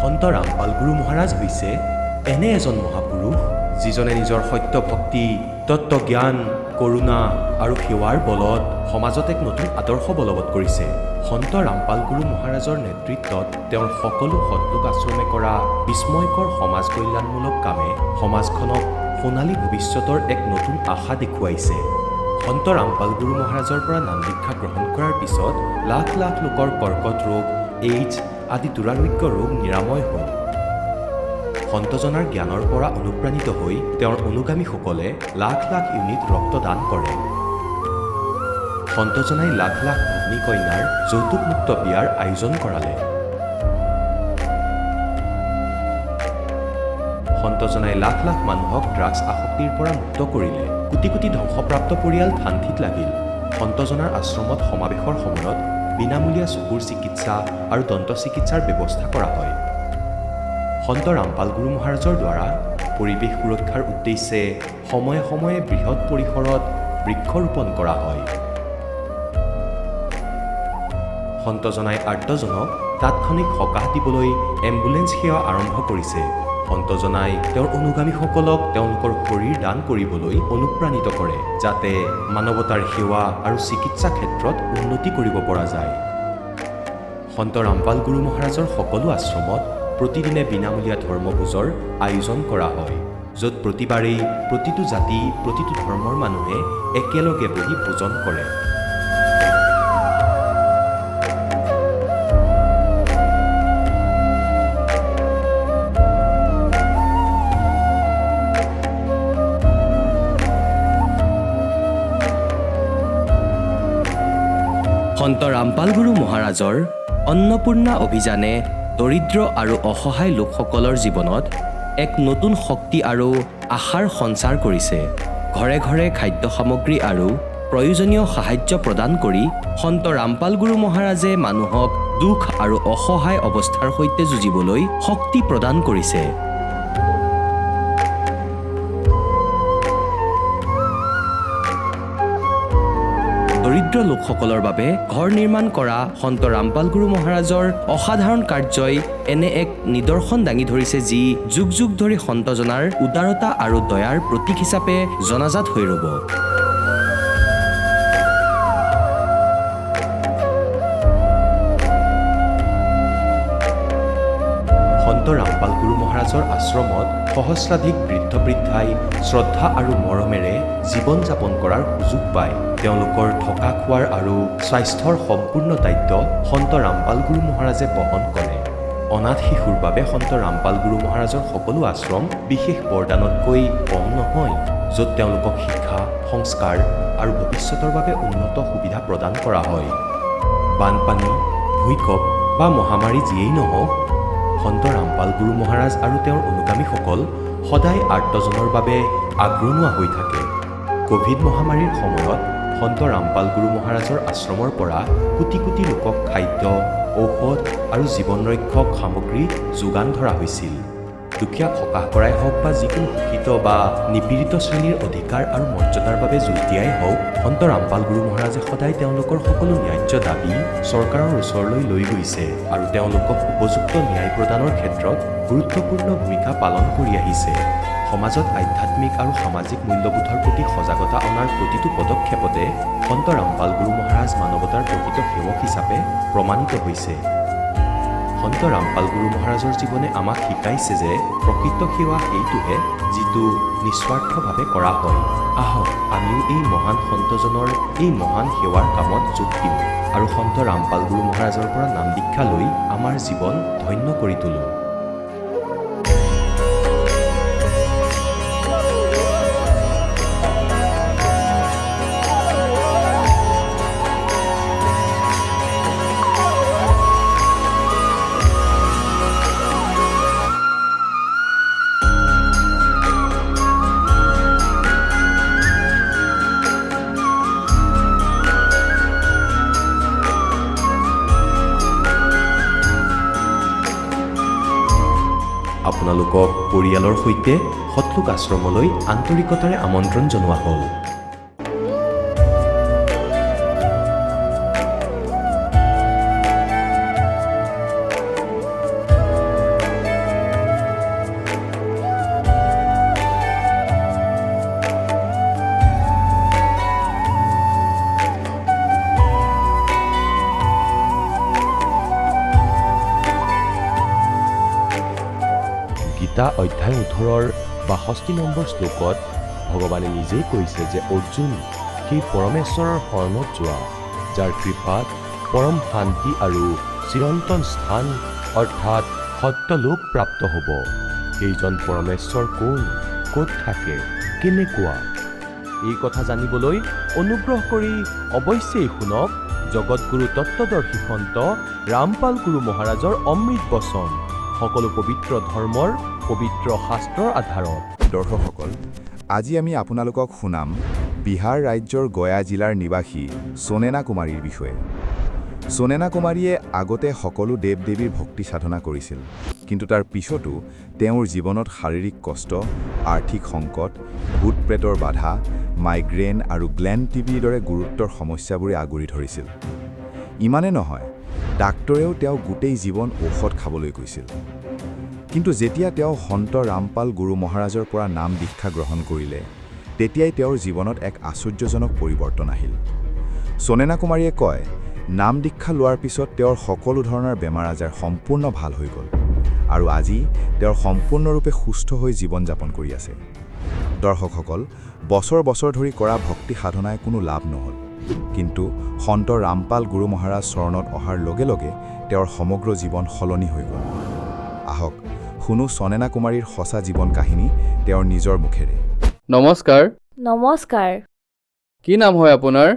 সন্ত ৰামপাল গুৰু মহাৰাজ হৈছে এনে এজন মহাপুৰুষ যিজনে নিজৰ সত্য ভক্তি, তত্ত্বজ্ঞান, কৰোণা আৰু সেৱাৰ বলত সমাজত এক নতুন আদৰ্শ বলবৎ কৰিছে। সন্ত ৰামপাল গুৰু মহাৰাজৰ নেতৃত্বত তেওঁৰ সকলো সৎলোক আশ্ৰমে কৰা বিস্ময়কৰ সমাজ কল্যাণমূলক কামে সমাজখনক সোণালী ভৱিষ্যতৰ এক নতুন আশা দেখুৱাইছে। সন্ত ৰামপাল গুৰু মহাৰাজৰ পৰা নাম দীক্ষা গ্ৰহণ কৰাৰ পিছত লাখ লাখ লোকৰ কৰ্কট ৰোগ, এইডছ আদি দুৰাৰোগ্য ৰোগ নিৰাময় হ'ল। সন্তজনাৰ জ্ঞানৰ পৰা অনুপ্ৰাণিত হৈ তেওঁৰ অনুগামীসকলে লাখ লাখ ইউনিট ৰক্তদান কৰে। সন্তজনাই লাখ লাখ ভগ্নী কন্যাৰ যৌতুকমুক্ত বিয়াৰ আয়োজন কৰালে। সন্তজনাই লাখ লাখ মানুহক ড্ৰাগছ আসক্তিৰ পৰা মুক্ত কৰিলে। কোটি কোটি ধ্বংসপ্ৰাপ্ত পৰিয়াল শান্তিত লাগিল। সন্তজনাৰ আশ্ৰমত সমাৱেশৰ সময়ত বিনামূলীয়া চকুৰ চিকিৎসা আৰু দন্ত চিকিৎসাৰ ব্যৱস্থা কৰা হয়। সন্ত ৰামপাল গুৰু মহাৰাজৰ দ্বাৰা পৰিৱেশ সুৰক্ষাৰ উদ্দেশ্যে সময়ে সময়ে বৃহৎ পৰিসৰত বৃক্ষৰোপণ কৰা হয়। সন্তজনাই আৰ্তজনক তাৎক্ষণিক সকাহ দিবলৈ এম্বুলেন্স সেৱা আৰম্ভ কৰিছে। সন্তজনাই তেওঁৰ অনুগামীসকলক তেওঁলোকৰ শৰীৰ দান কৰিবলৈ অনুপ্ৰাণিত কৰে, যাতে মানৱতাৰ সেৱা আৰু চিকিৎসা ক্ষেত্ৰত উন্নতি কৰিব পৰা যায়। সন্ত ৰামপাল গুৰু মহাৰাজৰ সকলো আশ্ৰমত প্ৰতিদিনে বিনামূলীয়া ধৰ্মভোজৰ আয়োজন কৰা হয়, য'ত প্ৰতিবাৰেই প্ৰতিটো জাতি, প্ৰতিটো ধৰ্মৰ মানুহে একেলগে বহি ভোজন কৰে। সন্ত ৰামপাল গুৰু মহাৰাজৰ অন্নপূৰ্ণা অভিযানে দৰিদ্ৰ আৰু অসহায় লোকসকলৰ জীৱনত এক নতুন শক্তি আৰু আশাৰ সঞ্চাৰ কৰিছে। ঘৰে ঘৰে খাদ্য সামগ্ৰী আৰু প্ৰয়োজনীয় সাহায্য প্ৰদান কৰি সন্ত ৰামপাল গুৰু মহাৰাজে মানুহক দুখ আৰু অসহায় অৱস্থাৰ সৈতে যুঁজিবলৈ শক্তি প্ৰদান কৰিছে। দৰিদ্ৰ লোকসকলৰ বাবে ঘৰ নিৰ্মাণ কৰা সন্ত ৰামপাল গুৰু মহাৰাজৰ অসাধাৰণ কাৰ্যই এনে এক নিদৰ্শন দাঙি ধৰিছে, যি যুগ যুগ ধৰি সন্তজনাৰ উদাৰতা আৰু দয়াৰ প্ৰতীক হিচাপে জনাজাত হৈ ৰ'ব। সন্ত ৰামপাল গুৰু মহাৰাজৰ আশ্ৰমত সহস্ৰাধিক বৃদ্ধ বৃদ্ধাই শ্ৰদ্ধা আৰু মৰমেৰে জীৱন যাপন কৰাৰ সুযোগ পায়। তেওঁলোকৰ থকা খোৱাৰ আৰু স্বাস্থ্যৰ সম্পূৰ্ণ দায়িত্ব সন্ত ৰামপাল গুৰু মহাৰাজে বহন কৰে। অনাথ শিশুৰ বাবে সন্ত ৰামপাল গুৰু মহাৰাজৰ সকলো আশ্ৰম বিশেষ বৰদানতকৈ কম নহয়, য'ত তেওঁলোকক শিক্ষা, সংস্কাৰ আৰু ভৱিষ্যতৰ বাবে উন্নত সুবিধা প্ৰদান কৰা হয়। বানপানী, ভূঁইকঁপ বা মহামাৰী যিয়েই নহওক, সন্ত ৰামপাল গুৰু মহাৰাজ আৰু তেওঁৰ অনুগামীসকল সদায় আৰ্তজনৰ বাবে আগৰণুৱা হৈ থাকে। ক'ভিড মহামাৰীৰ সময়ত সন্ত ৰামপাল গুৰু মহাৰাজৰ আশ্ৰমৰ পৰা কোটি কোটি লোকক খাদ্য, ঔষধ আৰু জীৱন ৰক্ষক সামগ্ৰী যোগান ধৰা হৈছিল। দুখীয়াক সকাহ কৰাই হওক বা যিকোনো শোষিত বা নিপীড়িত শ্ৰেণীৰ অধিকাৰ আৰু মৰ্যাদাৰ বাবে যুঁজ দিয়াই হওক, সন্ত ৰামপাল গুৰু মহাৰাজে সদায় তেওঁলোকৰ সকলো ন্যায্য দাবী চৰকাৰৰ ওচৰলৈ লৈ গৈছে আৰু তেওঁলোকক উপযুক্ত ন্যায় প্ৰদানৰ ক্ষেত্ৰত গুৰুত্বপূৰ্ণ ভূমিকা পালন কৰি আহিছে। সমাজত আধ্যাত্মিক আৰু সামাজিক মূল্যবোধৰ প্ৰতি সজাগতা অনাৰ প্ৰতিটো পদক্ষেপতে সন্ত ৰামপাল গুৰু মহাৰাজ মানৱতাৰ প্ৰকৃত সেৱক হিচাপে প্ৰমাণিত হৈছে। সন্ত ৰামপাল গুৰু মহাৰাজৰ জীৱনে আমাক শিকাইছে যে প্ৰকৃত সেৱা সেইটোহে যিটো নিস্বাৰ্থভাৱে কৰা হয়। আহক আমিও এই মহান সন্তজনৰ এই মহান সেৱাৰ কামত যোগ দিওঁ আৰু সন্ত ৰামপাল গুৰু মহাৰাজৰ পৰা নাম দীক্ষা লৈ আমাৰ জীৱন ধন্য কৰি তোলোঁ। আপোনালোকক পৰিয়ালৰ সৈতে সৎলোক আশ্ৰমলৈ আন্তৰিকতাৰে আমন্ত্ৰণ জনোৱা হ'ল। গীতা অধ্যায় 18 62 নম্বৰ শ্লোকত ভগৱানে নিজেই কৈছে যে অৰ্জুন সেই পৰমেশ্বৰৰ শৰণত যোৱা যাৰ কৃপাত পৰম শান্তি আৰু চিৰন্তন স্থান অৰ্থাৎ সত্যলোক প্ৰাপ্ত হ'ব। সেইজন পৰমেশ্বৰ কোন, ক'ত থাকে, কেনেকুৱা? এই কথা জানিবলৈ অনুগ্ৰহ কৰি অৱশ্যেই শুনক জগতগুৰু তত্ত্বদৰ্শী সন্ত ৰামপাল গুৰু মহাৰাজৰ অমৃত বচন, সকলো পবিত্ৰ ধৰ্মৰ পবিত্ৰ শাস্ত্ৰৰ আধাৰত। দৰ্শকসকল, আজি আমি আপোনালোকক শুনাম বিহাৰ ৰাজ্যৰ গয়া জিলাৰ নিবাসী সোনেনা কুমাৰীৰ বিষয়ে। সোনেনা কুমাৰীয়ে আগতে সকলো দেৱ দেৱীৰ ভক্তি সাধনা কৰিছিল, কিন্তু তাৰ পিছতো তেওঁৰ জীৱনত শাৰীৰিক কষ্ট, আৰ্থিক সংকট, ভূত প্ৰেতৰ বাধা, মাইগ্ৰেন আৰু গ্লেণ্ড টিবিৰ দৰে গুৰুতৰ সমস্যাবোৰে আগুৰি ধৰিছিল। ইমানে নহয়, ডাক্তৰেও তেওঁ গোটেই জীৱন ঔষধ খাবলৈ কৈছিল। কিন্তু যেতিয়া তেওঁ সন্ত ৰামপাল গুৰু মহাৰাজৰ পৰা নাম দীক্ষা গ্ৰহণ কৰিলে, তেতিয়াই তেওঁৰ জীৱনত এক আশ্চৰ্যজনক পৰিৱৰ্তন আহিল। সোনেনা কুমাৰীয়ে কয়, নাম দীক্ষা লোৱাৰ পিছত তেওঁৰ সকলো ধৰণৰ বেমাৰ আজাৰ সম্পূৰ্ণ ভাল হৈ গ'ল আৰু আজি তেওঁ সম্পূৰ্ণৰূপে সুস্থ হৈ জীৱন যাপন কৰি আছে। দৰ্শকসকল, বছৰ বছৰ ধৰি কৰা ভক্তি সাধনাই কোনো লাভ নহ'ল, কিন্তু সন্ত ৰামপাল গুৰু মহাৰাজ চৰণত অহাৰ লগে লগে তেওঁৰ সমগ্ৰ জীৱন সলনি হৈ গ'ল। আহক শুনো সোনেনা কুমাৰীৰ সঁচা জীৱন কাহিনী তেওঁৰ নিজৰ মুখেৰে। নমস্কাৰ। নমস্কাৰ। কি নাম হয় আপোনাৰ?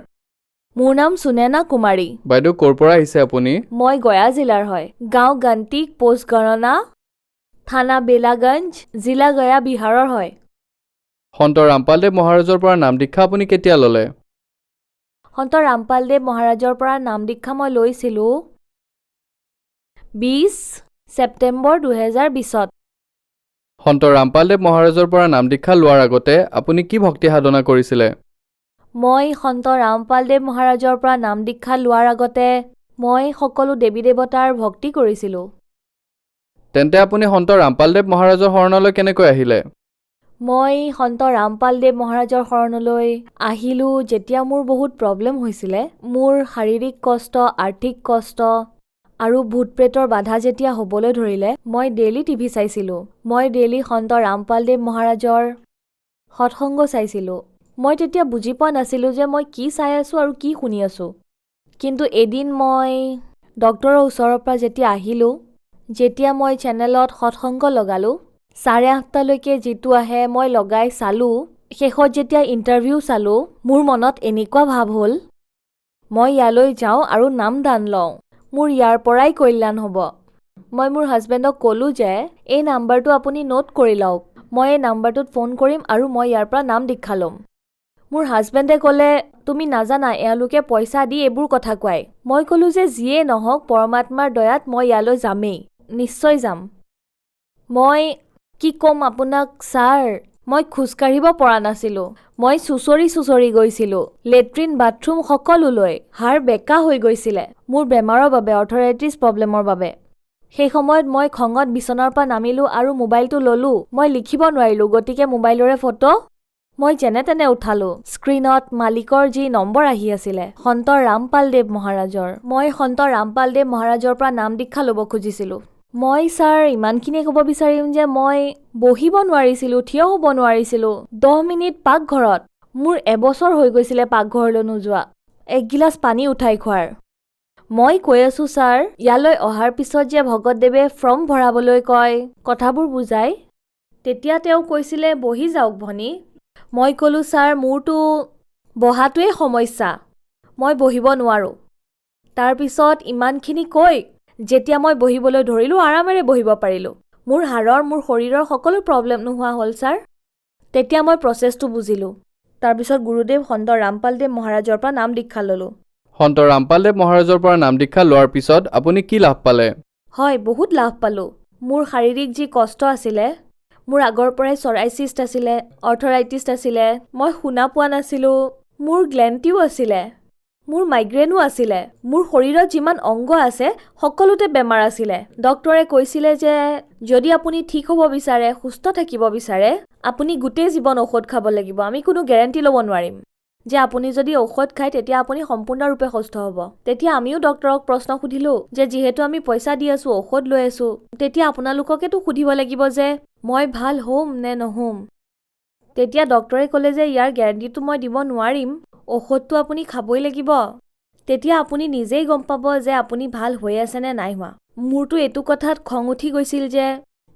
মোৰ নাম সোনেনা কুমাৰী। বাইদেউ ক'ৰ পৰা আহিছে আপুনি? মই গয়া জিলাৰ হয়। গাঁও গন্তিক, পোষ্ট গণনা, থানা বেলাগঞ্জ, জিলা গয়া, বিহাৰৰ হয়। সন্ত ৰামপালদেৱ মহাৰাজৰ পৰা নাম দীক্ষা আপুনি কেতিয়া ল'লে? সন্ত ৰামপালদেৱ মহাৰাজৰ পৰা নাম দীক্ষা মই লৈছিলোঁ 20 ছেপ্টেম্বৰ 2020ত। সন্ত ৰামপালদেৱ মহাৰাজৰ পৰা নাম দীক্ষা লোৱাৰ আগতে আপুনি কি ভক্তি সাধনা কৰিছিলে? মই সন্ত ৰামপালদেৱ মহাৰাজৰ পৰা নাম দীক্ষা লোৱাৰ আগতে মই সকলো দেৱী দেৱতাৰ ভক্তি কৰিছিলোঁ। তেন্তে আপুনি সন্ত ৰামপালদেৱ মহাৰাজৰ শৰণলৈ কেনেকৈ আহিলে? মই সন্ত ৰামপালদেৱ মহাৰাজৰ শৰণলৈ আহিলোঁ যেতিয়া মোৰ বহুত প্ৰব্লেম হৈছিলে। মোৰ শাৰীৰিক কষ্ট, আৰ্থিক কষ্ট আৰু ভূত প্ৰেতৰ বাধা যেতিয়া হ'বলৈ ধৰিলে, মই ডেইলি টিভি চাইছিলোঁ। মই ডেইলি সন্ত ৰামপালদেৱ মহাৰাজৰ সৎসংগ চাইছিলোঁ। মই তেতিয়া বুজি পোৱা নাছিলোঁ যে মই কি চাই আছোঁ আৰু কি শুনি আছোঁ। কিন্তু এদিন মই ডক্তৰৰ ওচৰৰ পৰা যেতিয়া আহিলোঁ, যেতিয়া মই চেনেলত সৎসংগ লগালোঁ, 8:30লৈকে যিটো আহে মই লগাই চালোঁ, শেষত যেতিয়া ইণ্টাৰভিউ চালোঁ, মোৰ মনত এনেকুৱা ভাৱ হ'ল, মই ইয়ালৈ যাওঁ আৰু নাম দান লওঁ, মোৰ ইয়াৰ পৰাই কল্যাণ হ'ব। মই মোৰ হাজবেণ্ডক ক'লোঁ যে এই নাম্বাৰটো আপুনি নোট কৰি লওক, মই এই নাম্বাৰটোত ফোন কৰিম আৰু মই ইয়াৰ পৰা নাম দীক্ষা ল'ম। মোৰ হাজবেণ্ডে ক'লে, তুমি নাজানা এওঁলোকে পইচা দি এইবোৰ কথা কোৱাই। মই ক'লোঁ যে যিয়ে নহওক পৰমাত্মাৰ দয়াত মই ইয়ালৈ যামেই, নিশ্চয় যাম। মই কি ক'ম আপোনাক ছাৰ, মই খোজকাঢ়িব পৰা নাছিলোঁ। মই চুচৰি গৈছিলোঁ, লেট্ৰিন বাথৰুম সকলোলৈ। হাড় বেকা হৈ গৈছিলে মোৰ বেমাৰৰ বাবে, অৰ্থৰাইটিছ প্ৰব্লেমৰ বাবে। সেই সময়ত মই খঙত বিচনাৰ পৰা নামিলোঁ আৰু মোবাইলটো ল'লোঁ। মই লিখিব নোৱাৰিলোঁ, গতিকে মোবাইলৰে ফটো মই যেনে তেনে উঠালোঁ। স্ক্ৰীণত মালিকৰ যি নম্বৰ আহি আছিলে, সন্ত ৰামপালদেৱ মহাৰাজৰ। মই সন্ত ৰামপালদেৱ মহাৰাজৰ পৰা নাম দীক্ষা ল'ব খুজিছিলোঁ। মই ছাৰ ইমানখিনিয়ে ক'ব বিচাৰিম যে মই বহিব নোৱাৰিছিলোঁ, থিয় হ'ব নোৱাৰিছিলোঁ। 10 মিনিট পাকঘৰত, মোৰ এবছৰ হৈ গৈছিলে পাকঘৰলৈ নোযোৱা, 1 গিলাচ পানী উঠাই খোৱাৰ। মই কৈ আছোঁ ছাৰ, ইয়ালৈ অহাৰ পিছত যে ভগতদেৱে ফৰ্ম ভৰাবলৈ কয়, কথাবোৰ বুজাই, তেতিয়া তেওঁ কৈছিলে বহি যাওক ভনী। মই ক'লোঁ ছাৰ মোৰতো বহাটোৱেই সমস্যা, মই বহিব নোৱাৰোঁ। তাৰপিছত ইমানখিনি কৈ যেতিয়া মই বহিবলৈ ধৰিলোঁ, আৰামেৰে বহিব পাৰিলোঁ। মোৰ হাড়ৰ, মোৰ শৰীৰৰ সকলো প্ৰব্লেম নোহোৱা হ'ল ছাৰ। তেতিয়া মই প্ৰচেছটো বুজিলোঁ। তাৰপিছত গুৰুদেৱ সন্ত ৰামপালদেৱ মহাৰাজৰ পৰা নাম দীক্ষা ল'লোঁ। সন্ত ৰামপালদেৱ মহাৰাজৰ পৰা নাম দীক্ষা লোৱাৰ পিছত আপুনি কি লাভ পালে? হয়, বহুত লাভ পালোঁ। মোৰ শাৰীৰিক যি কষ্ট আছিলে, মোৰ আগৰ পৰাই চৰাইচিষ্ট আছিলে, অৰ্থৰাইটিছ আছিলে, মই শুনা পোৱা নাছিলোঁ, মোৰ গ্লেণ্টিও আছিলে, মোৰ মাইগ্ৰেনো আছিলে, মোৰ শৰীৰত যিমান অংগ আছে সকলোতে বেমাৰ আছিলে। ডক্তৰে কৈছিলে যে যদি আপুনি ঠিক হ'ব বিচাৰে, সুস্থ থাকিব বিচাৰে, আপুনি গোটেই জীৱন ঔষধ খাব লাগিব, আমি কোনো গেৰেণ্টি ল'ব নোৱাৰিম। যে আপুনি যদি ঔষধ খায় তেতিয়া আপুনি সম্পূৰ্ণৰূপে সুস্থ হ'ব। তেতিয়া আমিও ডক্তৰক প্ৰশ্ন সুধিলোঁ যে যিহেতু আমি পইচা দি আছোঁ, ঔষধ লৈ আছোঁ, তেতিয়া আপোনালোককেতো সুধিব লাগিব যে মই ভাল হ'ম নে নহ'ম। তেতিয়া ডক্তৰে ক'লে যে ইয়াৰ গেৰাণ্টিটো মই দিব নোৱাৰিম, ঔষধটো আপুনি খাবই লাগিব। তেতিয়া আপুনি নিজেই গম পাব যে আপুনি ভাল হৈ আছে নে নাই হোৱা। মোৰতো এইটো কথাত খং উঠি গৈছিল যে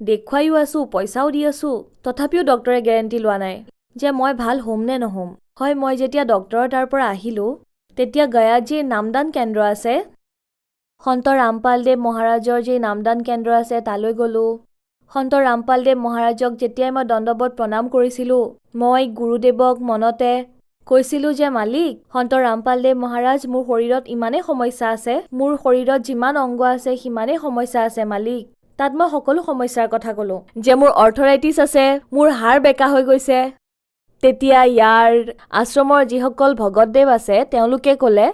দেখুৱাইও আছোঁ, পইচাও দি আছোঁ, তথাপিও ডক্তৰে গেৰাণ্টি লোৱা নাই যে মই ভাল হ'ম নে নহ'ম। হয়, মই যেতিয়া ডক্তৰৰ তাৰ পৰা আহিলোঁ তেতিয়া গয়াত যি নামদান কেন্দ্ৰ আছে, সন্ত ৰামপালদেৱ মহাৰাজৰ যি নামদান কেন্দ্ৰ আছে তালৈ গ'লোঁ। সন্ত ৰামপালদেৱ মহাৰাজক যেতিয়াই মই দণ্ডৱত প্ৰণাম কৰিছিলোঁ, মই গুৰুদেৱক মনতে কৈছিলোঁ যে মালিক, সন্ত ৰামপালদেৱ মহাৰাজ, মোৰ শৰীৰত ইমানেই সমস্যা আছে, মোৰ শৰীৰত যিমান অংগ আছে সিমানেই সমস্যা আছে মালিক। তাত মই সকলো সমস্যাৰ কথা ক'লোঁ যে মোৰ অৰ্থৰাইটিছ আছে, মোৰ হাড় বেকা হৈ গৈছে। তেতিয়া ইয়াৰ আশ্ৰমৰ যিসকল ভগতদেৱ আছে তেওঁলোকে ক'লে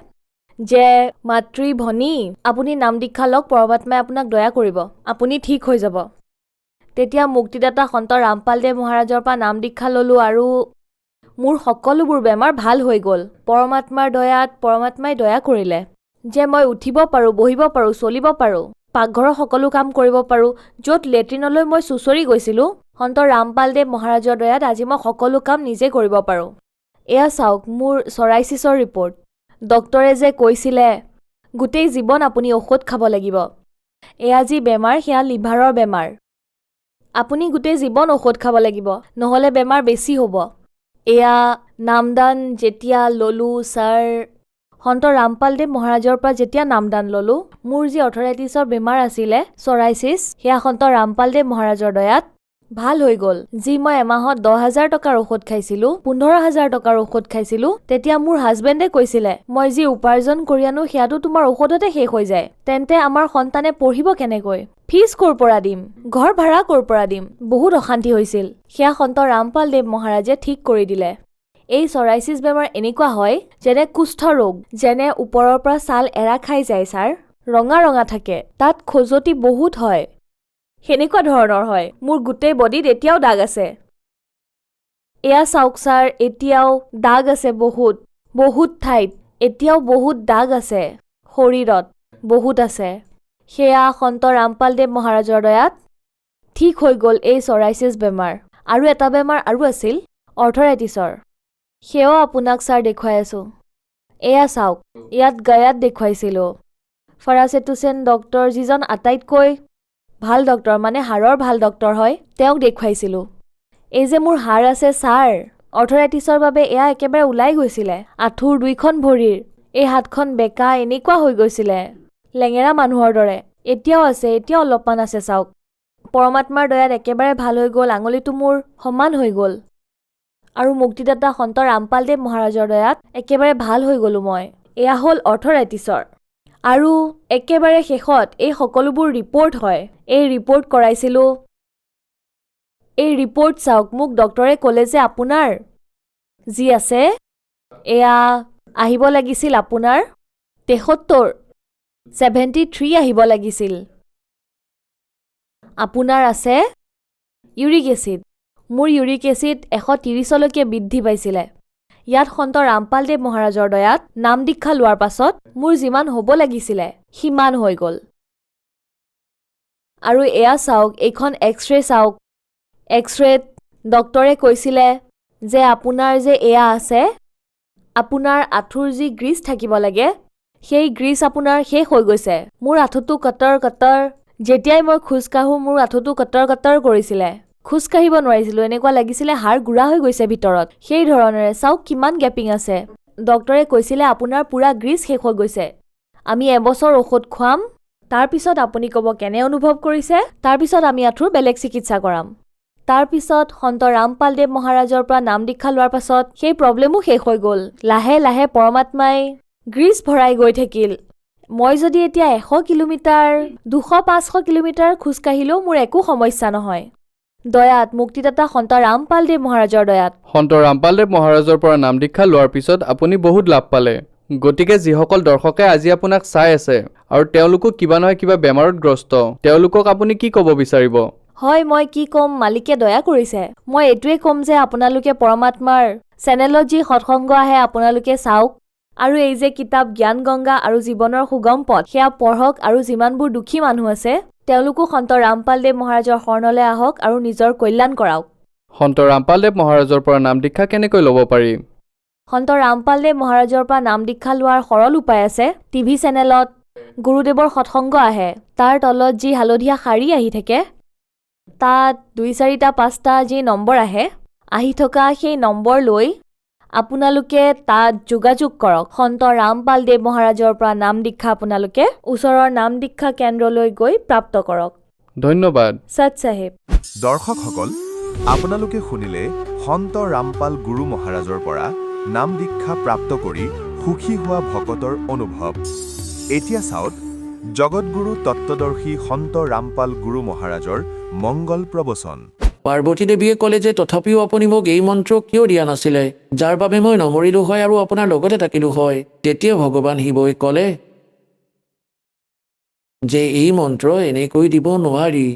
যে মাতৃ ভনী, আপুনি নাম দীক্ষা লওক, পৰমাত্মাই আপোনাক দয়া কৰিব, আপুনি ঠিক হৈ যাব। তেতিয়া মুক্তিদাতা সন্ত ৰামপালদেৱ মহাৰাজৰ পৰা নাম দীক্ষা ল'লোঁ আৰু মোৰ সকলোবোৰ বেমাৰ ভাল হৈ গ'ল। পৰমাত্মাৰ দয়াত পৰমাত্মাই দয়া কৰিলে যে মই উঠিব পাৰোঁ, বহিব পাৰোঁ, চলিব পাৰোঁ, পাকঘৰৰ সকলো কাম কৰিব পাৰোঁ। য'ত লেট্ৰিনলৈ মই চুচৰি গৈছিলোঁ, সন্ত ৰামপালদেৱ মহাৰাজৰ দয়াত আজি মই সকলো কাম নিজে কৰিব পাৰোঁ। এয়া চাওক মোৰ চৰাইচিছৰ ৰিপৰ্ট। ডক্তৰে যে কৈছিলে গোটেই জীৱন আপুনি ঔষধ খাব লাগিব, এয়া যি বেমাৰ সেয়া লিভাৰৰ বেমাৰ, আপুনি গোটেই জীৱন ঔষধ খাব লাগিব, নহ'লে বেমাৰ বেছি হ'ব। এয়া নামদান যেতিয়া ল'লোঁ ছাৰ, সন্ত ৰামপালদেৱ মহাৰাজৰ পৰা যেতিয়া নামদান ল'লোঁ, মোৰ যি অৰ্থৰাইটিছৰ বেমাৰ আছিলে, চৰাইচিছ, সেয়া সন্ত ৰামপালদেৱ মহাৰাজৰ দয়াত ভাল হৈ গ'ল। যি মই এমাহত 10,000 টকাৰ ঔষধ খাইছিলোঁ, 15,000 টকাৰ ঔষধ খাইছিলোঁ, তেতিয়া মোৰ হাজবেণ্ডে কৈছিলে মই যি উপাৰ্জন কৰি আনো সেয়াতো তোমাৰ ঔষধতে শেষ হৈ যায়, তেন্তে আমাৰ সন্তানে পঢ়িব কেনেকৈ, ফিজ ক'ৰ পৰা দিম, ঘৰ ভাড়া ক'ৰ পৰা দিম, বহুত অশান্তি হৈছিল। সেয়া সন্ত ৰামপালদেৱ মহাৰাজে ঠিক কৰি দিলে। এই চৰাইচিছ বেমাৰ এনেকুৱা হয় যেনে কুষ্ঠ ৰোগ, যেনে ওপৰৰ পৰা ছাল এৰা খাই যায় ছাৰ, ৰঙা ৰঙা থাকে, তাত খজুৱতি বহুত হয়, সেনেকুৱা ধৰণৰ হয়। মোৰ গোটেই বডিত এতিয়াও দাগ আছে। এয়া চাওক ছাৰ, এতিয়াও দাগ আছে বহুত, বহুত ঠাইত এতিয়াও বহুত দাগ আছে, শৰীৰত বহুত আছে। সেয়া সন্ত ৰামপালদেৱ মহাৰাজৰ দয়াত ঠিক হৈ গ'ল এই চৰাইচিছ বেমাৰ। আৰু এটা বেমাৰ আৰু আছিল অৰ্থৰাইটিছৰ, সেয়াও আপোনাক ছাৰ দেখুৱাই আছোঁ। এয়া চাওক, ইয়াত গয়াত দেখুৱাইছিলোঁ ফৰাচেটুছেন ডক্তৰ, যিজন আটাইতকৈ ভাল ডক্তৰ, মানে হাড়ৰ ভাল ডক্তৰ হয়, তেওঁক দেখুৱাইছিলোঁ। এই যে মোৰ হাড় আছে ছাৰ, অৰ্থৰাইটিছৰ বাবে এয়া একেবাৰে ওলাই গৈছিলে। আঁঠুৰ দুইখন ভৰিৰ, এই হাতখন বেকা, এনেকুৱা হৈ গৈছিলে লেঙেৰা মানুহৰ দৰে, এতিয়াও আছে, এতিয়াও অলপমান আছে চাওক। পৰমাত্মাৰ দয়াত একেবাৰে ভাল হৈ গ'ল, আঙুলিটো মোৰ সমান হৈ গ'ল। আৰু মুক্তিদাতা সন্ত ৰামপালদেৱ মহাৰাজৰ দয়াত একেবাৰে ভাল হৈ গ'লোঁ মই। এয়া হ'ল অৰ্থৰাইটিছৰ। আৰু একেবাৰে শেষত এই সকলোবোৰ ৰিপৰ্ট হয়, এই ৰিপৰ্ট কৰাইছিলোঁ। এই ৰিপৰ্ট চাওক, মোক ডক্তৰে ক'লে যে আপোনাৰ যি আছে এয়া আহিব লাগিছিল আপোনাৰ 73 আহিব লাগিছিল। আপোনাৰ আছে ইউৰিক এচিড। মোৰ ইউৰিক এচিড 130লৈকে বৃদ্ধি পাইছিলে। ইয়াত সন্ত ৰামপালদেৱ মহাৰাজৰ দয়াত নাম দীক্ষা লোৱাৰ পাছত মোৰ যিমান হ'ব লাগিছিলে সিমান হৈ গ'ল। আৰু এয়া চাওক, এইখন এক্সৰে চাওক, এক্সৰেত ডক্তৰে কৈছিলে যে আপোনাৰ যে এয়া আছে, আপোনাৰ আঁঠুৰ যি গ্ৰীজ থাকিব লাগে, সেই গ্ৰীজ আপোনাৰ শেষ হৈ গৈছে। মোৰ আঁঠুটো কটৰ কটৰ, যেতিয়াই মই খোজ কাঢ়োঁ মোৰ আঁঠুটো কটৰ কটৰ কৰিছিলে, খোজ কাঢ়িব নোৱাৰিছিলোঁ, এনেকুৱা লাগিছিলে হাড় গুড়া হৈ গৈছে ভিতৰত। সেই ধৰণেৰে চাওক কিমান গেপিং আছে। ডক্তৰে কৈছিলে আপোনাৰ পুৰা গ্ৰীজ শেষ হৈ গৈছে, আমি এবছৰ ঔষধ খুৱাম, তাৰপিছত আপুনি ক'ব কেনে অনুভৱ কৰিছে, তাৰপিছত আমি আঁঠুৰ বেলেগ চিকিৎসা কৰাম। তাৰপিছত সন্ত ৰামপালদেৱ মহাৰাজৰ পৰা নাম দীক্ষা লোৱাৰ পাছত সেই প্ৰব্লেমো শেষ হৈ গ'ল। লাহে লাহে পৰমাত্মাই গ্ৰীজ ভৰাই গৈ থাকিল। মই যদি এতিয়া 100 কিলোমিটাৰ, 200-500 কিলোমিটাৰ খোজকাঢ়িলেও মোৰ একো সমস্যা নহয়। দয়াত, মুক্তিদাতা সন্ত ৰামপালদেৱ মহাৰাজৰ দয়াত। সন্ত ৰামপালদেৱ মহাৰাজৰ পৰা নাম দীক্ষা লোৱাৰ পিছত আপুনি বহুত লাভ পালে। গতিকে যিসকল দৰ্শকে আজি আপোনাক চাই আছে আৰু তেওঁলোকো কিবা নহয় কিবা বেমাৰত গ্ৰস্ত, তেওঁলোকক আপুনি কি ক'ব বিচাৰিব? হয়, মই কি ক'ম, মালিকে দয়া কৰিছে। মই এইটোৱে ক'ম যে আপোনালোকে পৰমাত্মাৰ চেনেলত যি সৎসংগ আহে আপোনালোকে চাওক, আৰু এই যে কিতাপ জ্ঞান গংগা আৰু জীৱনৰ সুগম পথ সেয়া পঢ়ক, আৰু যিমানবোৰ দুখী মানুহ আছে তেওঁলোকো সন্ত ৰামপালদেৱ মহাৰাজৰ শৰণলৈ আহক আৰু নিজৰ কল্যাণ কৰাওক। সন্ত ৰামপালদেৱ মহাৰাজৰ পৰা নাম দীক্ষা কেনেকৈ ল'ব পাৰি? সন্ত ৰামপালদেৱ মহাৰাজৰ পৰা নাম দীক্ষা লোৱাৰ সৰল উপায় আছে। টিভি চেনেলত গুৰুদেৱৰ সৎসংগ আহে, তাৰ তলত যি হালধীয়া শাৰী আহি থাকে তাত 2, 4, 5টা যি নম্বৰ আহি থকা সেই নম্বৰ লৈ আপোনালোকে তাত যোগাযোগ কৰক। সন্ত ৰামপালদেৱ মহাৰাজৰ পৰা নাম দীক্ষা আপোনালোকে ওচৰৰ নাম দীক্ষা কেন্দ্ৰলৈ গৈ প্ৰাপ্ত কৰক। ধন্যবাদ। সৎ চাহেব। দৰ্শকসকল, আপোনালোকে শুনিলে সন্ত ৰামপাল গুৰু মহাৰাজৰ পৰা নাম দীক্ষা প্ৰাপ্ত কৰি সুখী হোৱা ভকতৰ অনুভৱ। এতিয়া চাওক জগতগুৰু তত্ত্বদৰ্শী সন্ত ৰামপাল গুৰু মহাৰাজৰ মংগল প্ৰবচন। পাৰ্বতী দেৱীয়ে ক'লে যে তথাপিও আপুনি মোক এই মন্ত্ৰ কিয় দিয়া নাছিলে, যাৰ বাবে মই নমৰিলোঁ হয় আৰু আপোনাৰ লগতে থাকিলোঁ হয়। তেতিয়া ভগৱান শিৱই ক'লে যে এই মন্ত্ৰ এনেকৈ দিব নোৱাৰি।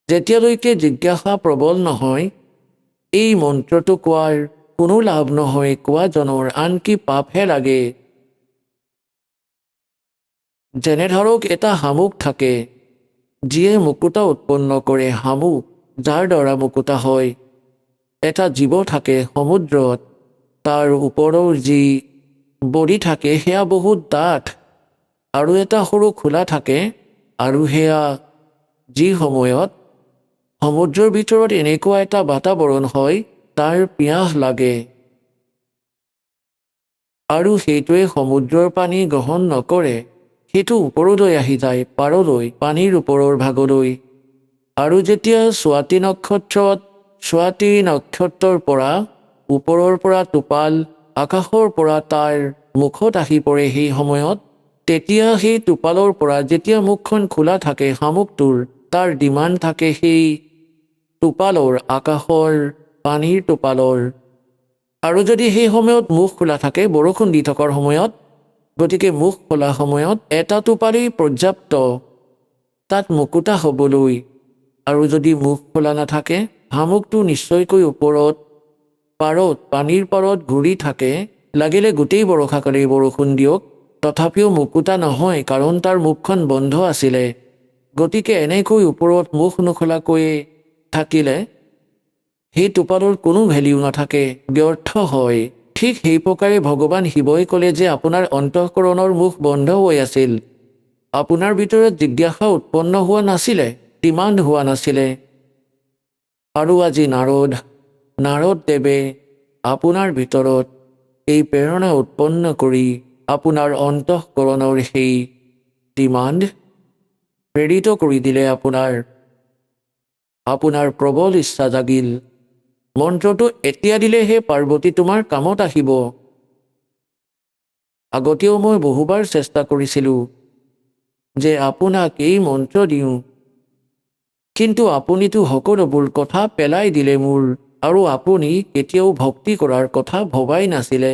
যেতিয়ালৈকে জিজ্ঞাসা প্ৰবল নহয় এই মন্ত্ৰটো কোৱাৰ কোনো লাভ নহয়, কোৱাজনৰ আনকি পাপহে লাগে। যেনে ধৰক এটা শামুক থাকে যিয়ে মুকুতা উৎপন্ন কৰে, শামুক যাৰ দ্বাৰা মুকুতা হয়। এটা জীৱ থাকে সমুদ্ৰত, তাৰ ওপৰৰ যি বডি থাকে সেয়া বহুত ডাঠ, আৰু এটা সৰু খোলা থাকে, আৰু সেয়া যি সময়ত সমুদ্ৰৰ ভিতৰত এনেকুৱা এটা বাতাৱৰণ হয় তাৰ পিয়াহ লাগে, আৰু সেইটোৱে সমুদ্ৰৰ পানী গ্ৰহণ নকৰে, সেইটো ওপৰলৈ আহি যায়, পাৰলৈ, পানীৰ ওপৰৰ ভাগলৈ। আৰু যেতিয়া স্বাতী নক্ষত্ৰৰ পৰা ওপৰৰ পৰা টোপাল আকাশৰ পৰা তাৰ মুখত আহি পৰে, সেই সময়ত তেতিয়া সেই টোপালৰ পৰা যেতিয়া মুখখন খোলা থাকে শামুকটোৰ, তাৰ ডিমাণ্ড থাকে সেই টোপালৰ, আকাশৰ পানীৰ টোপালৰ। আৰু যদি সেই সময়ত মুখ খোলা থাকে বৰষুণ দি থকাৰ সময়ত, গতিকে মুখ খোলা সময়ত এটা টোপালেই পৰ্যাপ্ত তাত মুকুতা হ'বলৈ। আৰু যদি মুখ খোলা নাথাকে শামুকটো নিশ্চয়কৈ ওপৰত পাৰত, পানীৰ পাৰত ঘূৰি থাকে, লাগিলে গোটেই বৰষাকালেই বৰষুণ দিয়ক, তথাপিও মুকুতা নহয়, কাৰণ তাৰ মুখখন বন্ধ আছিলে। গতিকে এনেকৈ ওপৰত মুখ নোখোলাকৈ থাকিলে সেই টোপালৰ কোনো ভেলিউ নাথাকে, ব্যৰ্থ হয়। ঠিক সেই প্ৰকাৰে ভগৱান শিৱই ক'লে যে আপোনাৰ অন্তঃকৰণৰ মুখ বন্ধ হৈ আছিল, আপোনাৰ ভিতৰত জিজ্ঞাসা উৎপন্ন হোৱা নাছিলে, ডিমাণ্ড হোৱা নাছিলে। আৰু আজি নাৰদদেৱে আপোনাৰ ভিতৰত এই প্ৰেৰণা উৎপন্ন কৰি আপোনাৰ অন্তঃকৰণৰ সেই ডিমাণ্ড প্ৰেৰিত কৰি দিলে। আপোনাৰ প্ৰবল ইচ্ছা জাগিল, মন্ত্ৰটো এতিয়া দিলেহে পাৰ্বতী তোমাৰ কামত আহিব। আগতেও মই বহুবাৰ চেষ্টা কৰিছিলোঁ যে আপোনাক এই মন্ত্ৰ দিওঁ, কিন্তু আপুনিতো সকলোবোৰ কথা পেলাই দিলে মোৰ, আৰু আপুনি কেতিয়াও ভক্তি কৰাৰ কথা ভবাই নাছিলে।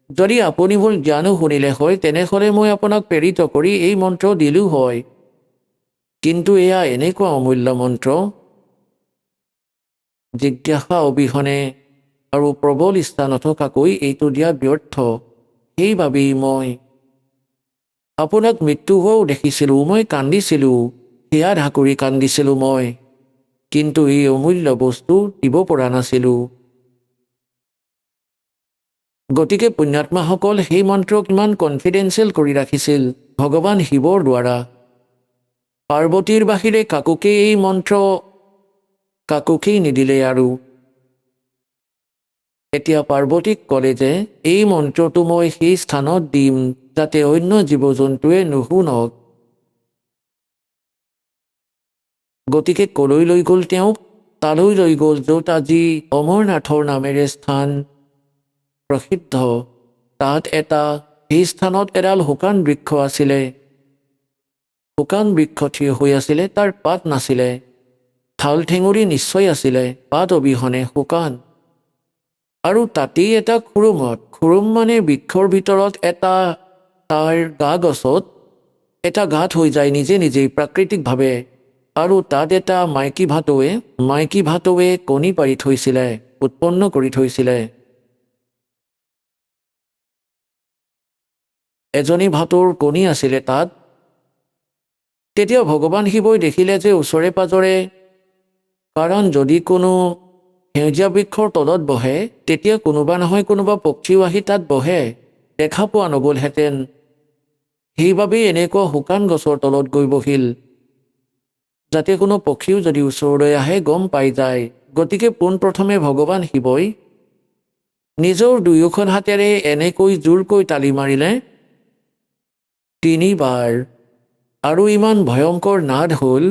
যদি আপুনি মোৰ জ্ঞানো শুনিলে হয় তেনেহ'লে মই আপোনাক প্ৰেৰিত কৰি এই মন্ত্ৰ দিলোঁ হয়, কিন্তু এয়া এনেকুৱা অমূল্য মন্ত্ৰ, জিজ্ঞাসা অবিহনে আৰু প্ৰবল ইচ্ছা নথকাকৈ এইটো দিয়া ব্যৰ্থ। সেইবাবেই মই আপোনাক মৃত্যু হোৱাও দেখিছিলোঁ, মই কান্দিছিলোঁ, সেয়া ঢাকুৰি কান্দিছিলোঁ মই, কিন্তু এই অমূল্য বস্তু দিব পৰা নাছিলোঁ। গতিকে পুণ্যাত্মাসকল সেই মন্ত্ৰক ইমান কনফিডেন্সিয়েল কৰি ৰাখিছিল ভগৱান শিৱৰ দ্বাৰা। পাৰ্বতীৰ বাহিৰে কাকোকেই এই মন্ত্ৰ কাকোকেই নিদিলে। আৰু এতিয়া পাৰ্বতীক ক'লে যে এই মন্ত্ৰটো মই সেই স্থানত দিম যাতে অন্য জীৱ জন্তুৱে নুশুনক। গতিকে কলৈ লৈ গ'ল তেওঁক? তালৈ লৈ গ'ল য'ত আজি অমৰনাথৰ নামেৰে স্থান প্ৰসিদ্ধ। তাত সেই স্থানত এডাল শুকান বৃক্ষ আছিলে। শুকান বৃক্ষ থিয় হৈ আছিলে, তাৰ পাত নাছিলে, ঠাল ঠেঙুলি নিশ্চয় আছিলে, পাত অবিহনে শুকান। আৰু তাতেই এটা খুৰুম মানে বৃক্ষৰ ভিতৰত তাৰ গা গছত এটা গাঁত হৈ যায় নিজেই প্ৰাকৃতিকভাৱে। আৰু তাত এটা মাইকী ভাটৌৱে কণী পাৰি থৈছিলে, উৎপন্ন কৰি থৈছিলে। এজনী ভাটৌৰ কণী আছিলে তাত। তেতিয়া ভগৱান শিৱই দেখিলে যে ওচৰে পাজৰে, কাৰণ যদি কোনো সেউজীয়া বৃক্ষৰ তলত বহে তেতিয়া কোনোবা নহয় কোনোবা পক্ষীও আহি তাত বহে, দেখা পোৱা নগ'লহেঁতেন। সেইবাবেই এনেকুৱা শুকান গছৰ তলত গৈ বহিল, যাতে কোনো পক্ষীও যদি ওচৰলৈ আহে গম পাই যায়। গতিকে পোনপ্ৰথমে ভগৱান শিৱই নিজৰ দুয়োখন হাতেৰে এনেকৈ জোৰকৈ তালি মাৰিলে 3 বাৰ, আৰু ইমান ভয়ংকৰ নাদ হ'ল,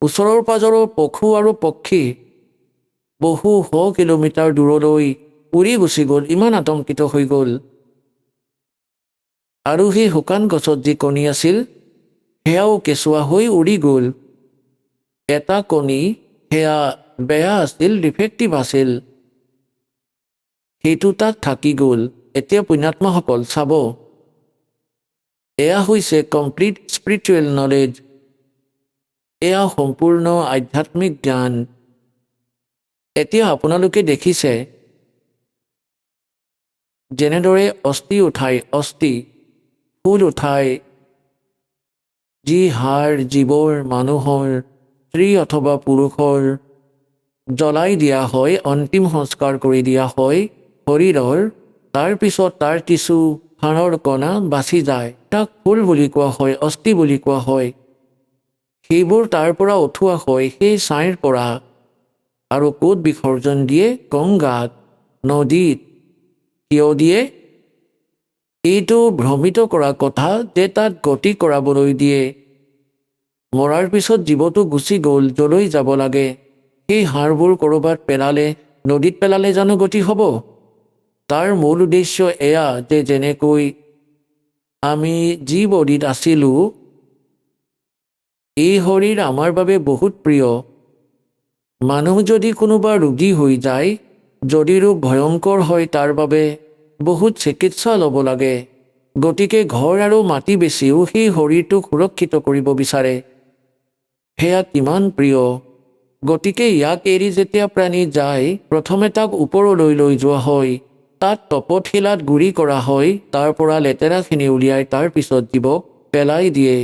ওচৰৰ পাজৰৰ পশু আৰু পক্ষী বহু শ কিলোমিটাৰ দূৰলৈ উৰি গুচি গ'ল, ইমান আতংকিত হৈ গ'ল। আৰু সেই শুকান গছত যি কণী আছিল সেয়াও কেঁচুৱা হৈ উৰি গ'ল। এটা কণী সেয়া বেয়া আছিল, ডিফেক্টিভ আছিল, সেইটো তাত থাকি গ'ল। এতিয়া পুণ্যাত্মাসকল চাব, এয়া হৈছে কমপ্লিট স্পিৰিচুৱেল নলেজ, এয়া সম্পূৰ্ণ আধ্যাত্মিক জ্ঞান। এতিয়া আপোনালোকে দেখিছে যেনেদৰে অস্থি ফুল উঠাই যি হাড় জীৱৰ মানুহৰ, স্ত্ৰী অথবা পুৰুষৰ জ্বলাই দিয়া হয়, অন্তিম সংস্কাৰ কৰি দিয়া হয় শৰীৰৰ, তাৰপিছত তাৰ কিছু হাড়ৰ কণা বাচি যায়, তাক ফুল বুলি কোৱা হয়, অস্থি বুলি কোৱা হয়। সেইবোৰ তাৰ পৰা উঠোৱা হয় সেই ছাইৰ পৰা, আৰু ক'ত বিসৰ্জন দিয়ে? গংগাত, নদীত। কিয় দিয়ে? এইটো ভ্ৰমিত কৰা কথা যে তাত গতি কৰাবলৈ দিয়ে। মৰাৰ পিছত জীৱটো গুচি গ'ল, যলৈ যাব লাগে, সেই হাড়বোৰ ক'ৰবাত পেলালে, নদীত পেলালে জানো গতি হ'ব? তাৰ মূল উদ্দেশ্য এয়া যে যেনেকৈ আমি যি বডিত আছিলোঁ, এই শৰীৰ আমাৰ বাবে বহুত প্ৰিয়। মানুহ যদি কোনোবা ৰোগী হৈ যায়, যদি ৰোগ ভয়ংকৰ হয়, তাৰ বাবে বহুত চিকিৎসা ল'ব লাগে। গতিকে ঘৰ আৰু মাটি বেছিও সেই শৰীৰটোক সুৰক্ষিত কৰিব বিচাৰে। সেয়া কিমান প্ৰিয়। গতিকে ইয়াক এৰি যেতিয়া প্ৰাণী যায়, প্ৰথমে তাক ওপৰলৈ লৈ যোৱা হয়, তাত তপশিলাত গুৰি কৰা হয়, তাৰ পৰা লেতেৰাখিনি উলিয়াই তাৰ পিছত জীৱক পেলাই দিয়ে।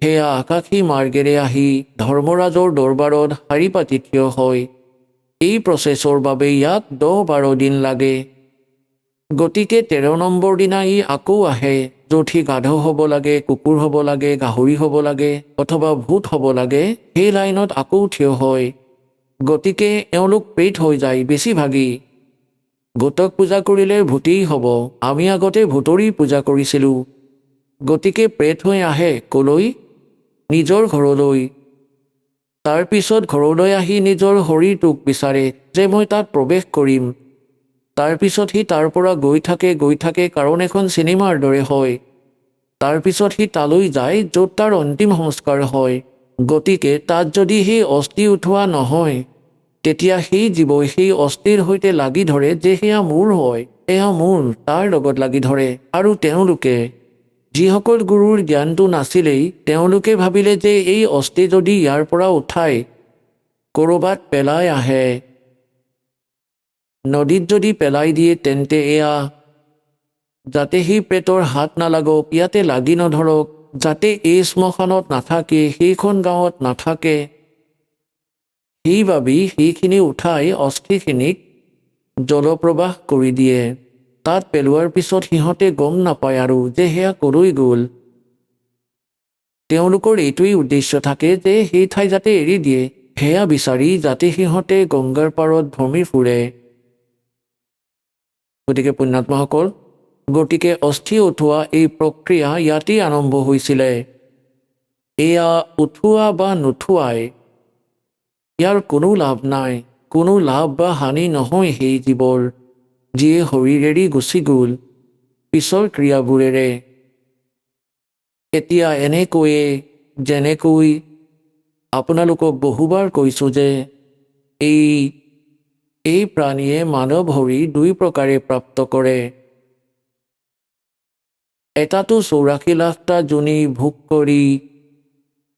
সেয়া আকাশী মাৰ্গেৰে আহি ধৰ্মৰাজৰ দৰবাৰত শাৰী পাতি থিয় হয়। এই প্ৰচেছৰ বাবে ইয়াক 10-12 দিন লাগে। গতিকে 13 নম্বৰ দিনা ই আকৌ আহে, য'ত সি গাধ হ'ব লাগে, কুকুৰ হ'ব লাগে, গাহৰি হ'ব লাগে, অথবা ভূত হ'ব লাগে, সেই লাইনত আকৌ থিয় হয়। গতিকে এওঁলোক প্ৰেত হৈ যায় বেছিভাগেই। ভূতক পূজা কৰিলে ভূতেই হ'ব। আমি আগতে ভূতৰেই পূজা কৰিছিলোঁ। গতিকে প্ৰেত হৈ আহে ক'লৈ? নিজৰ ঘৰলৈ। তাৰপিছত ঘৰলৈ আহি নিজৰ শৰীৰটোক বিচাৰে যে মই তাত প্ৰৱেশ কৰিম। তাৰপিছত সি তাৰ পৰা গৈ থাকে, কাৰণ এখন চিনেমাৰ দৰে হয়। তাৰপিছত সি তালৈ যায় য'ত তাৰ অন্তিম সংস্কাৰ হয়। গতিকে তাত যদি সেই অস্থি উঠোৱা নহয়, তেতিয়া সেই জীৱই সেই অস্থিৰ সৈতে লাগি ধৰে যে সেয়া মোৰ হয়, এয়া মোৰ, তাৰ লগত লাগি ধৰে। আৰু তেওঁলোকে, যিসকল গুৰুৰ জ্ঞানটো নাছিলেই, তেওঁলোকে ভাবিলে যে এই অস্থি যদি ইয়াৰ পৰা উঠাই ক'ৰবাত পেলাই আহে, নদীত যদি পেলাই দিয়ে, তেন্তে এয়া যাতে সেই প্ৰেতৰ হাত নালাগক, ইয়াতে লাগি নধৰক, যাতে এই শ্মশানত নাথাকে, সেইখন গাঁৱত নাথাকে, সেইবাবেই সেইখিনি উঠাই অস্থিখিনিক জলপ্ৰবাহ কৰি দিয়ে। তাত পেলোৱাৰ পিছত সিহঁতে গম নাপায় আৰু যে সেয়া ক'লৈ গ'ল। তেওঁলোকৰ এইটোৱেই উদ্দেশ্য থাকে যে সেই ঠাই যাতে এৰি দিয়ে, সেয়া বিচাৰি যাতে সিহঁতে গংগাৰ পাৰত ভ্ৰমি ফুৰে। গতিকে পুণ্যাত্মাসকল, গতিকে অস্থি উঠোৱা এই প্ৰক্ৰিয়া ইয়াতেই আৰম্ভ হৈছিলে। এয়া উঠোৱা বা নুঠোৱাই, ইয়াৰ কোনো লাভ নাই, কোনো লাভ বা হানি নহয় সেই জীৱৰ, যিয়ে শৰীৰ এৰি গুচি গ'ল পিছৰ ক্ৰিয়াবোৰেৰে। এতিয়া এনেকৈয়ে যেনেকৈ আপোনালোকক বহুবাৰ কৈছোঁ যে এই প্ৰাণীয়ে মানৱ শৰীৰ 2 প্ৰকাৰে প্ৰাপ্ত কৰে। এটাটো 84 লাখটা যোনি ভোগ কৰি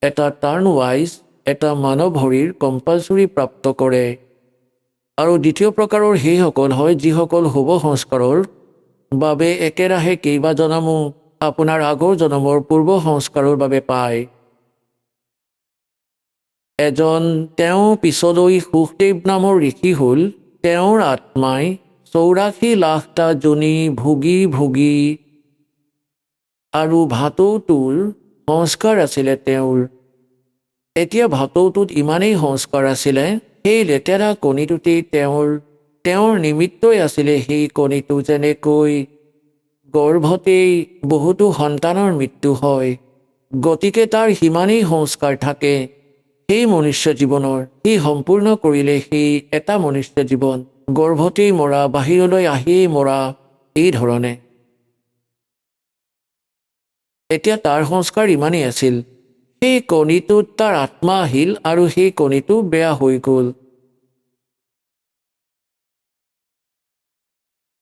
এটা টাৰ্ণ ৱাইজ এটা মানৱ শৰীৰ কম্পালচৰি প্ৰাপ্ত কৰে। আৰু দ্বিতীয় প্ৰকাৰৰ সেইসকল হয় যিসকল শুভ সংস্কাৰৰ বাবে একেৰাহে কেইবা জনমো আপোনাৰ আগৰ জনমৰ পূৰ্ব সংস্কাৰৰ বাবে পায়। তেওঁ পিছলৈ সুখদেৱ নামৰ ঋষি হ'ল। তেওঁৰ আত্মাই 84 লাখটা যোনি ভুগি ভুগি আৰু ভাটৌটোৰ সংস্কাৰ আছিলে তেওঁৰ। এতিয়া ভাটৌটোত ইমানেই সংস্কাৰ আছিলে, সেই লেতেৰা কণীটোতেই তেওঁৰ নিমিত্তই আছিলে সেই কণীটো। যেনেকৈ গৰ্ভতেই বহুতো সন্তানৰ মৃত্যু হয়, গতিকে তাৰ সিমানেই সংস্কাৰ থাকে সেই মনুষ্য জীৱনৰ। সি সম্পূৰ্ণ কৰিলে সেই এটা মনুষ্য জীৱন গৰ্ভতেই মৰা, বাহিৰলৈ আহিয়েই মৰা, এই ধৰণে। এতিয়া তাৰ সংস্কাৰ ইমানেই আছিল, সেই কণীটোত তাৰ আত্মা আহিল আৰু সেই কণীটো বেয়া হৈ গ'ল।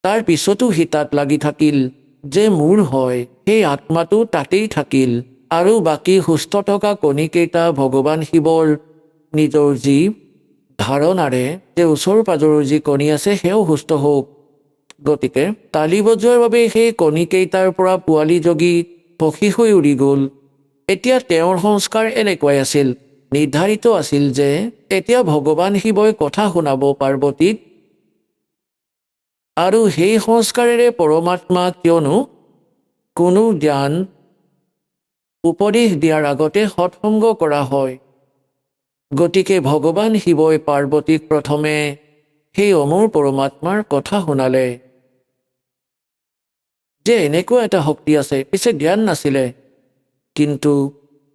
তাৰ পিছতো সি তাত লাগি থাকিল যে মোৰ হয়, সেই আত্মাটো তাতেই থাকিল। আৰু বাকী সুস্থ থকা কণীকেইটা ভগৱান শিৱৰ নিজৰ যি ধাৰণাৰে যে ওচৰ পাজৰৰ যি কণী আছে সেয়াও সুস্থ হওক, গতিকে তালি বজোৱাৰ বাবে সেই কণীকেইটাৰ পৰা পোৱালি জগি পখী হৈ উৰি গ'ল। এতিয়া তেওঁৰ সংস্কাৰ এনেকুৱাই আছিল, নিৰ্ধাৰিত আছিল যে এতিয়া ভগৱান শিৱই কথা শুনাব পাৰ্বতীক। আৰু সেই সংস্কাৰেৰে পৰমাত্মা, কিয়নো কোনো জ্ঞান উপদেশ দিয়াৰ আগতে সৎসংগ কৰা হয়, গতিকে ভগৱান শিৱই পাৰ্বতীক প্ৰথমে সেই অমৰ পৰমাত্মাৰ কথা শুনালে যে এনেকুৱা এটা শক্তি আছে। পিছে জ্ঞান নাছিলে, কিন্তু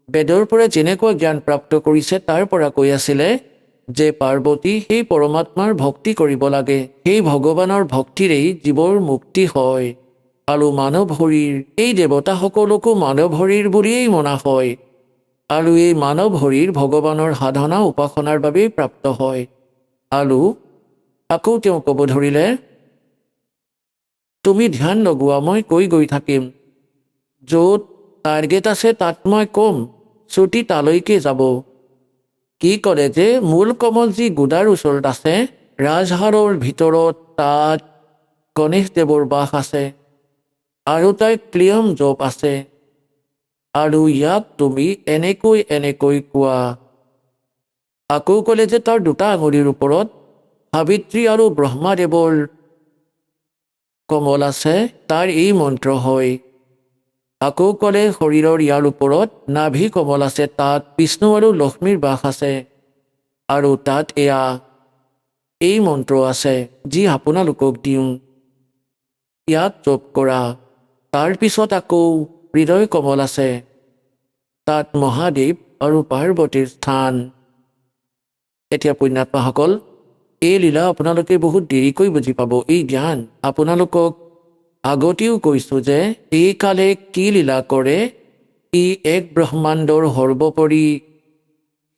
বেদৰ পৰা যেনেকুৱা জ্ঞান প্ৰাপ্ত কৰিছে তাৰ পৰা কৈ আছিলে যে পাৰ্বতী সেই পৰমাত্মাৰ ভক্তি কৰিব লাগে। সেই ভগৱানৰ ভক্তিৰেই জীৱৰ মুক্তি হয়। আৰু মানৱ শৰীৰ, এই দেৱতাসকলকো মানৱ শৰীৰ বুলিয়েই মনা হয়। আৰু এই মানৱ শৰীৰ ভগৱানৰ সাধনা উপাসনাৰ বাবেই প্ৰাপ্ত হয়। আৰু আকৌ তেওঁ ক'ব ধৰিলে, তুমি ধ্যান লগোৱা, মই কৈ গৈ থাকিম। য'ত টাৰ্গেট আছে তাত মই ক'ম, শ্ৰুতি তালৈকে যাব। কি কৰে যে মূল কমল যি গুদাৰ ওচৰত আছে, ৰাজহাৰৰ ভিতৰত, তাত গণেশদেৱৰ বাস আছে আৰু তাৰ ক্লিয়ম জপ আছে। আৰু ইয়াক তুমি এনেকৈ এনেকৈ কোৱা। আকৌ ক'লে যে তাৰ দুটা আঙুলিৰ ওপৰত সাবিত্ৰী আৰু ব্ৰহ্মাদেৱৰ কমল আছে, তাৰ এই মন্ত্ৰ হয়। আকৌ ক'লে শৰীৰৰ ইয়াৰ ওপৰত নাভি কমল আছে, তাত বিষ্ণু আৰু লক্ষ্মীৰ বাস আছে আৰু তাত এই মন্ত্ৰ আছে যি আপোনালোকক দিওঁ, ইয়াক জপ কৰা। তাৰপিছত আকৌ হৃদয় কমল আছে, তাত মহাদেৱ আৰু পাৰ্বতীৰ স্থান। এতিয়া পুণ্যাত্মাসকল, এই লীলা আপোনালোকে বহুত দেৰিকৈ বুজি পাব। এই জ্ঞান আপোনালোকক আগতেও কৈছোঁ যে এই কালে কি লীলা কৰে। ই এক ব্ৰহ্মাণ্ডৰ সৰ্বোপৰি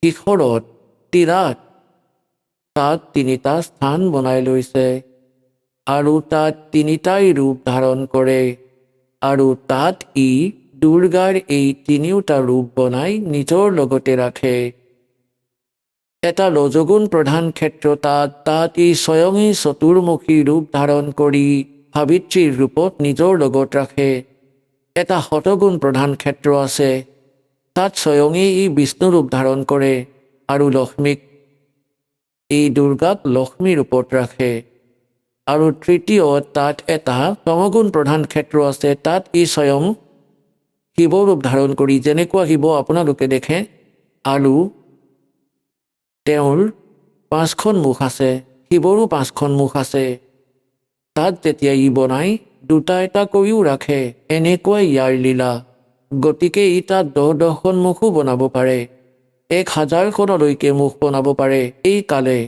শিখৰত, তীৰাত, তাত 3টা স্থান বনাই লৈছে আৰু তাত 3টাই ৰূপ ধাৰণ কৰে। আৰু তাত দুৰ্গাৰ এই 3টা ৰূপ বনাই নিজৰ লগতে ৰাখে। এটা ৰজগুণ প্ৰধান ক্ষেত্ৰ তাত স্বয়ঙেই চতুৰ্মুখী ৰূপ ধাৰণ কৰি সাবিত্ৰীৰ ৰূপত নিজৰ লগত ৰাখে। এটা শতগুণ প্ৰধান ক্ষেত্ৰ আছে, তাত স্বয়ঙেই বিষ্ণু ৰূপ ধাৰণ কৰে আৰু লক্ষ্মীক, এই দুৰ্গাক লক্ষ্মী ৰূপত ৰাখে। আৰু তৃতীয়, তাত এটা তমগুণ প্ৰধান ক্ষেত্ৰ আছে, তাত স্বয়ং শিৱ ৰূপ ধাৰণ কৰি, যেনেকুৱা শিৱ আপোনালোকে দেখে, আৰু তেওঁৰ 5খন মুখ আছে, শিৱৰো 5খন মুখ আছে। তাত যেতিয়া বনাই 2টা এটা কৰিও ৰাখে, এনেকুৱাই ইয়াৰ লীলা। গতিকে তাত 10খন মুখো বনাব পাৰে, 1000খনলৈকে মুখ বনাব পাৰে এই কালে।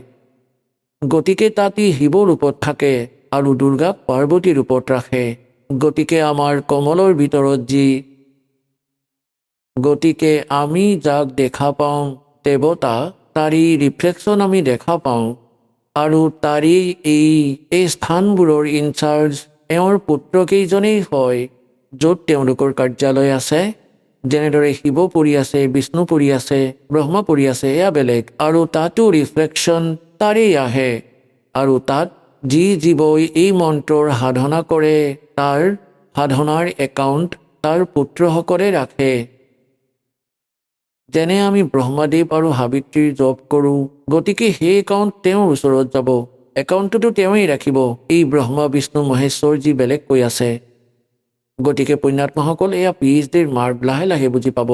গতিকে তাত শিৱ ৰূপত থাকে আৰু দুৰ্গাক পাৰ্বতী ৰূপত ৰাখে। গতিকে আমাৰ কমলৰ ভিতৰত গতিকে আমি যাক দেখা পাওঁ দেৱতা, তাৰি ৰিফ্লেকশ্যন আমি দেখা পাওঁ। আৰু তাৰি এই স্থানবোৰৰ ইনচাৰ্জ এওঁৰ পুত্ৰকেইজনেই হয়, য'ত তেওঁলোকৰ কাৰ্যালয় আছে। যেনেদৰে শিৱ পৰি আছে, বিষ্ণু পৰি আছে, ব্ৰহ্মা পৰি আছে, এয়া বেলেগ। আৰু তাতো ৰিফ্লেকশ্যন তাৰেই আহে। আৰু তাত যি জীৱই এই মন্ত্ৰৰ সাধনা কৰে তাৰ সাধনাৰ একাউণ্ট তাৰ পুত্ৰসকলে ৰাখে। যেনে আমি ব্ৰহ্মাদেৱ আৰু সাবিত্ৰীৰ জপ কৰোঁ, গতিকে সেই একাউণ্ট তেওঁৰ ওচৰত যাব। একাউণ্টটোতো তেওঁৱেই ৰাখিব। এই ব্ৰহ্মা বিষ্ণু মহেশ্বৰ যি বেলেগকৈ আছে। গতিকে পুণ্যাত্মাসকল এয়া PhDৰ মাৰ্ক লাহে লাহে বুজি পাব।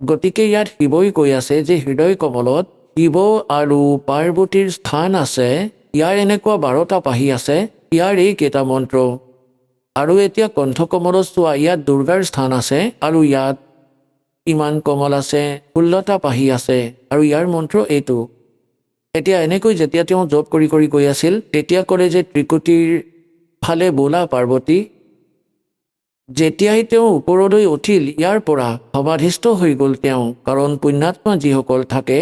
গতিকে ইয়াত শিৱই কৈ আছে যে হৃদয় কমলত শিৱ আৰু পাৰ্বতীৰ স্থান আছে। ইয়াৰ এনেকুৱা 12টা পাহি আছে, ইয়াৰ এইকেইটা মন্ত্ৰ। আৰু এতিয়া কণ্ঠকমলত চোৱা, ইয়াত দুৰ্গাৰ স্থান আছে আৰু ইয়াত ইমান কমল আছে, 16টা পাহি আছে আৰু ইয়াৰ মন্ত্ৰ এইটো। এতিয়া এনেকৈ যেতিয়া তেওঁ জপ কৰি কৰি গৈ আছিল, তেতিয়া ক'লে যে ত্ৰিকুটিৰ ফালে বোলা পাৰ্বতী। যেতিয়াই তেওঁ ওপৰলৈ উঠিল, ইয়াৰ পৰা সমাধিস্থ হৈ গ'ল তেওঁ। কাৰণ পুণ্যাত্মা যিসকল থাকে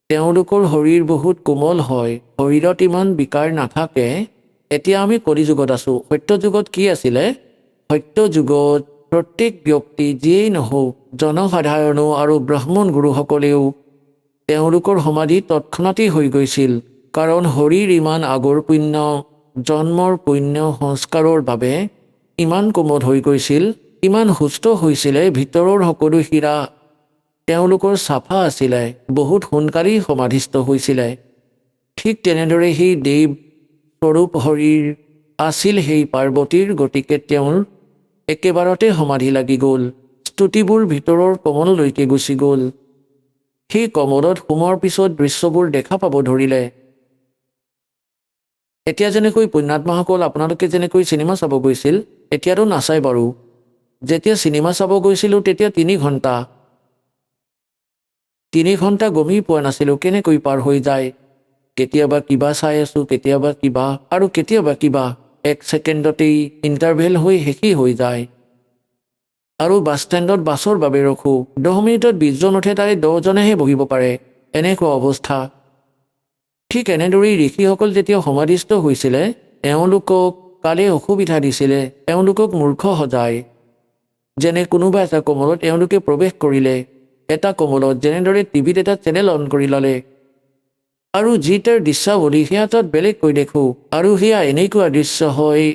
তেওঁলোকৰ শৰীৰ বহুত কোমল হয়, শৰীৰত ইমান বিকাৰ নাথাকে। এতিয়া আমি কলিযুগত আছোঁ। সত্যযুগত কি আছিলে? সত্যযুগত প্ৰত্যেক ব্যক্তি যিয়েই নহওক, জনসাধাৰণো আৰু ব্ৰাহ্মণ গুৰুসকলেও তেওঁলোকৰ সমাধি তৎক্ষণাতেই হৈ গৈছিল। কাৰণ শৰীৰ ইমান আগৰ পুণ্য, জন্মৰ পুণ্য সংস্কাৰৰ বাবে ইমান কোমল হৈ গৈছিল, ইমান সুস্থ হৈছিলে, ভিতৰৰ সকলো শিৰা তেওঁলোকৰ চাফা আছিলে, বহুত সোনকালেই সমাধিস্থ হৈছিলে। ঠিক তেনেদৰে সেই দেৱ স্বৰূপ শৰীৰ আছিল সেই পাৰ্বতীৰ। গতিকে তেওঁৰ একেবাৰতে সমাধি লাগি গ'ল। স্তুতিবোৰ ভিতৰৰ কমললৈকে গুচি গ'ল। সেই কমলত সোমোৱাৰ পিছত দৃশ্যবোৰ দেখা পাব ধৰিলে। এতিয়া যেনেকৈ পুণ্যাত্মাসকল আপোনালোকে যেনেকৈ চিনেমা চাব গৈছিল, এতিয়াতো নাচাই বাৰু। যেতিয়া চিনেমা চাব গৈছিলোঁ তেতিয়া 3 ঘণ্টা গমেই পোৱা নাছিলোঁ কেনেকৈ পাৰ হৈ যায়। কেতিয়াবা কিবা চাই আছোঁ, কেতিয়াবা কিবা আৰু কেতিয়াবা কিবা। 1 ছেকেণ্ডতেই ইণ্টাৰভেল হৈ শেষেই হৈ যায়। আৰু বাছ ষ্টেণ্ডত বাছৰ বাবে ৰখোঁ, 10 মিনিটত 20 জন উঠে, তাৰে 10 জনেহে বহিব পাৰে, এনেকুৱা অৱস্থা। ঠিক এনেদৰেই ঋষিসকল যেতিয়া সমাধিস্থ হৈছিলে, এওঁলোকক কালে অসুবিধা দিছিলে, এওঁলোকক মূৰ্খ সজায়। যেনে কোনোবা এটা কমলত এওঁলোকে প্ৰৱেশ কৰিলে, এটা কমলত যেনেদৰে টিভিত এটা চেনেল অন কৰি ল'লে আৰু যি তাৰ দৃশ্যাৱলী সেয়া তাত বেলেগকৈ দেখোঁ। আৰু সেয়া এনেকুৱা দৃশ্য হয়,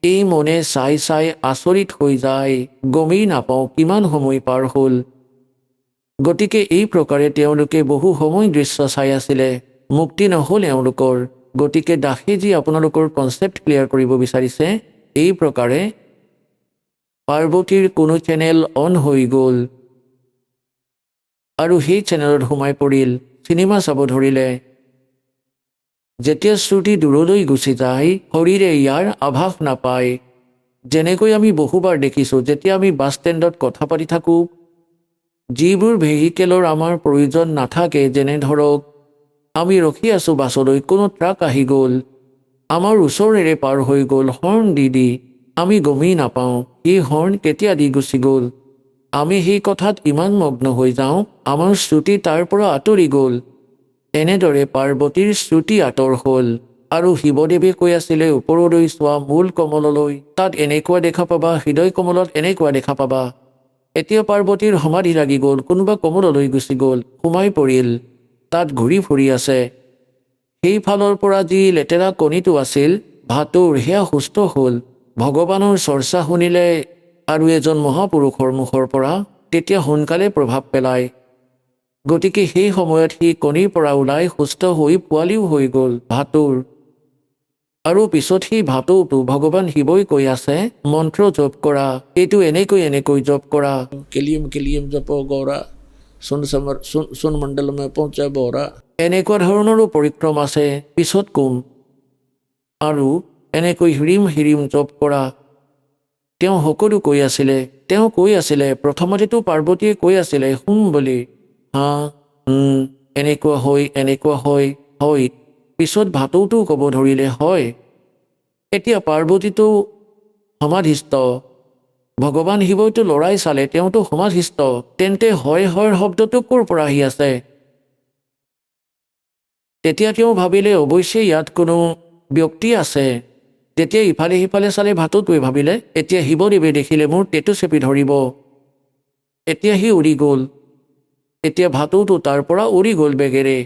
এই মনে চাই চাই আচৰিত হৈ যায়, গমেই নাপাওঁ কিমান সময় পাৰ হ'ল। গতিকে এই প্ৰকাৰে তেওঁলোকে বহু সময় দৃশ্য চাই আছিলে, মুক্তি নহ'ল এওঁলোকৰ। গতিকে দাসে যি আপোনালোকৰ কনচেপ্ট ক্লিয়াৰ কৰিব বিচাৰিছে, এই প্ৰকাৰে পাৰ্বতীৰ কোনো চেনেল অন হৈ গ'ল আৰু সেই চেনেলত সোমাই পৰিল, চিনেমা চাব ধৰিলে। যেতিয়া শ্ৰুতি দূৰলৈ গুচি যায়, শৰীৰে ইয়াৰ আভাস নাপায়। যেনেকৈ আমি বহুবাৰ দেখিছোঁ, যেতিয়া আমি বাছ ষ্টেণ্ডত কথা পাতি থাকোঁ, যিবোৰ ভেহিকেলৰ আমাৰ প্ৰয়োজন নাথাকে, যেনে ধৰক আমি ৰখি আছোঁ বাছলৈ, কোনো ট্ৰাক আহি গ'ল, আমাৰ ওচৰেৰে পাৰ হৈ গ'ল হৰ্ণ দি, আমি গমেই নাপাওঁ সেই হৰ্ণ কেতিয়া দি গুচি গ'ল। আমি সেই কথাত ইমান মগ্ন হৈ যাওঁ, আমাৰ শ্ৰুতি তাৰ পৰা আঁতৰি গ'ল। এনেদৰে পাৰ্বতীৰ শ্ৰুতি আঁতৰ হ'ল। আৰু শিৱদেৱে কৈ আছিলে ওপৰলৈ চোৱা, মূল কমললৈ, তাত এনেকুৱা দেখা পাবা, হৃদয় কমলত এনেকুৱা দেখা পাবা। এতিয়া পাৰ্বতীৰ সমাধি লাগি গ'ল, কোনোবা কমললৈ গুচি গ'ল, সোমাই পৰিল, তাত ঘূৰি ফুৰি আছে। সেইফালৰ পৰা যি লেতেৰা কণীটো আছিল ভাটৌৰ, সেয়া সুস্থ হ'ল। ভগৱানৰ চৰ্চা শুনিলে আৰু এজন মহাপুৰুষৰ মুখৰ পৰা, তেতিয়া সোনকালে প্ৰভাৱ পেলায়। গতিকে সেই সময়ত সি কণীৰ পৰা ওলাই সুস্থ হৈ পোৱালিও হৈ গ'ল ভাটৌৰ। আৰু পিছত সেই ভাটৌটো ভগৱান শিৱই কৈ আছে মন্ত্ৰ জপ কৰা, এইটো এনেকৈ জপ কৰা। কেলিয়ম কেলিয়ম জপ গৌৰা, সোণ মণ্ডলমে পਹੁঁচা বৰা, এনেকুৱা ধৰণৰো পৰিক্ৰম আছে, পিছত কম। আৰু এনেকৈ হিৰিম হিৰিম জপ কৰা। তেওঁ সকলো কৈ আছিলে, প্ৰথমতেতো পাৰ্বতীয়ে কৈ আছিলে বুলি, হা এনেকুৱা হয়। পিছত ভাটৌটো ক'ব ধৰিলে হয়। এতিয়া পাৰ্বতীটো সমাধিস্থ, ভগৱান শিৱইতো লৰাই চালে, তেওঁতো সমাধিস্থ, তেন্তে হয় শব্দটো ক'ৰ পৰা আহি আছে? তেতিয়া তেওঁ ভাবিলে অৱশ্যে ইয়াত কোনো ব্যক্তি আছে। তেতিয়া ইফালে সিফালে চালে ভাটৌটোৱে ভাবিলে, এতিয়া শিৱদেৱে দেখিলে মোৰ টেটু চেপি ধৰিব। এতিয়া সি উৰি গ'ল। এতিয়া ভাটৌটো তাৰ পৰা উৰি গ'ল বেগেৰে।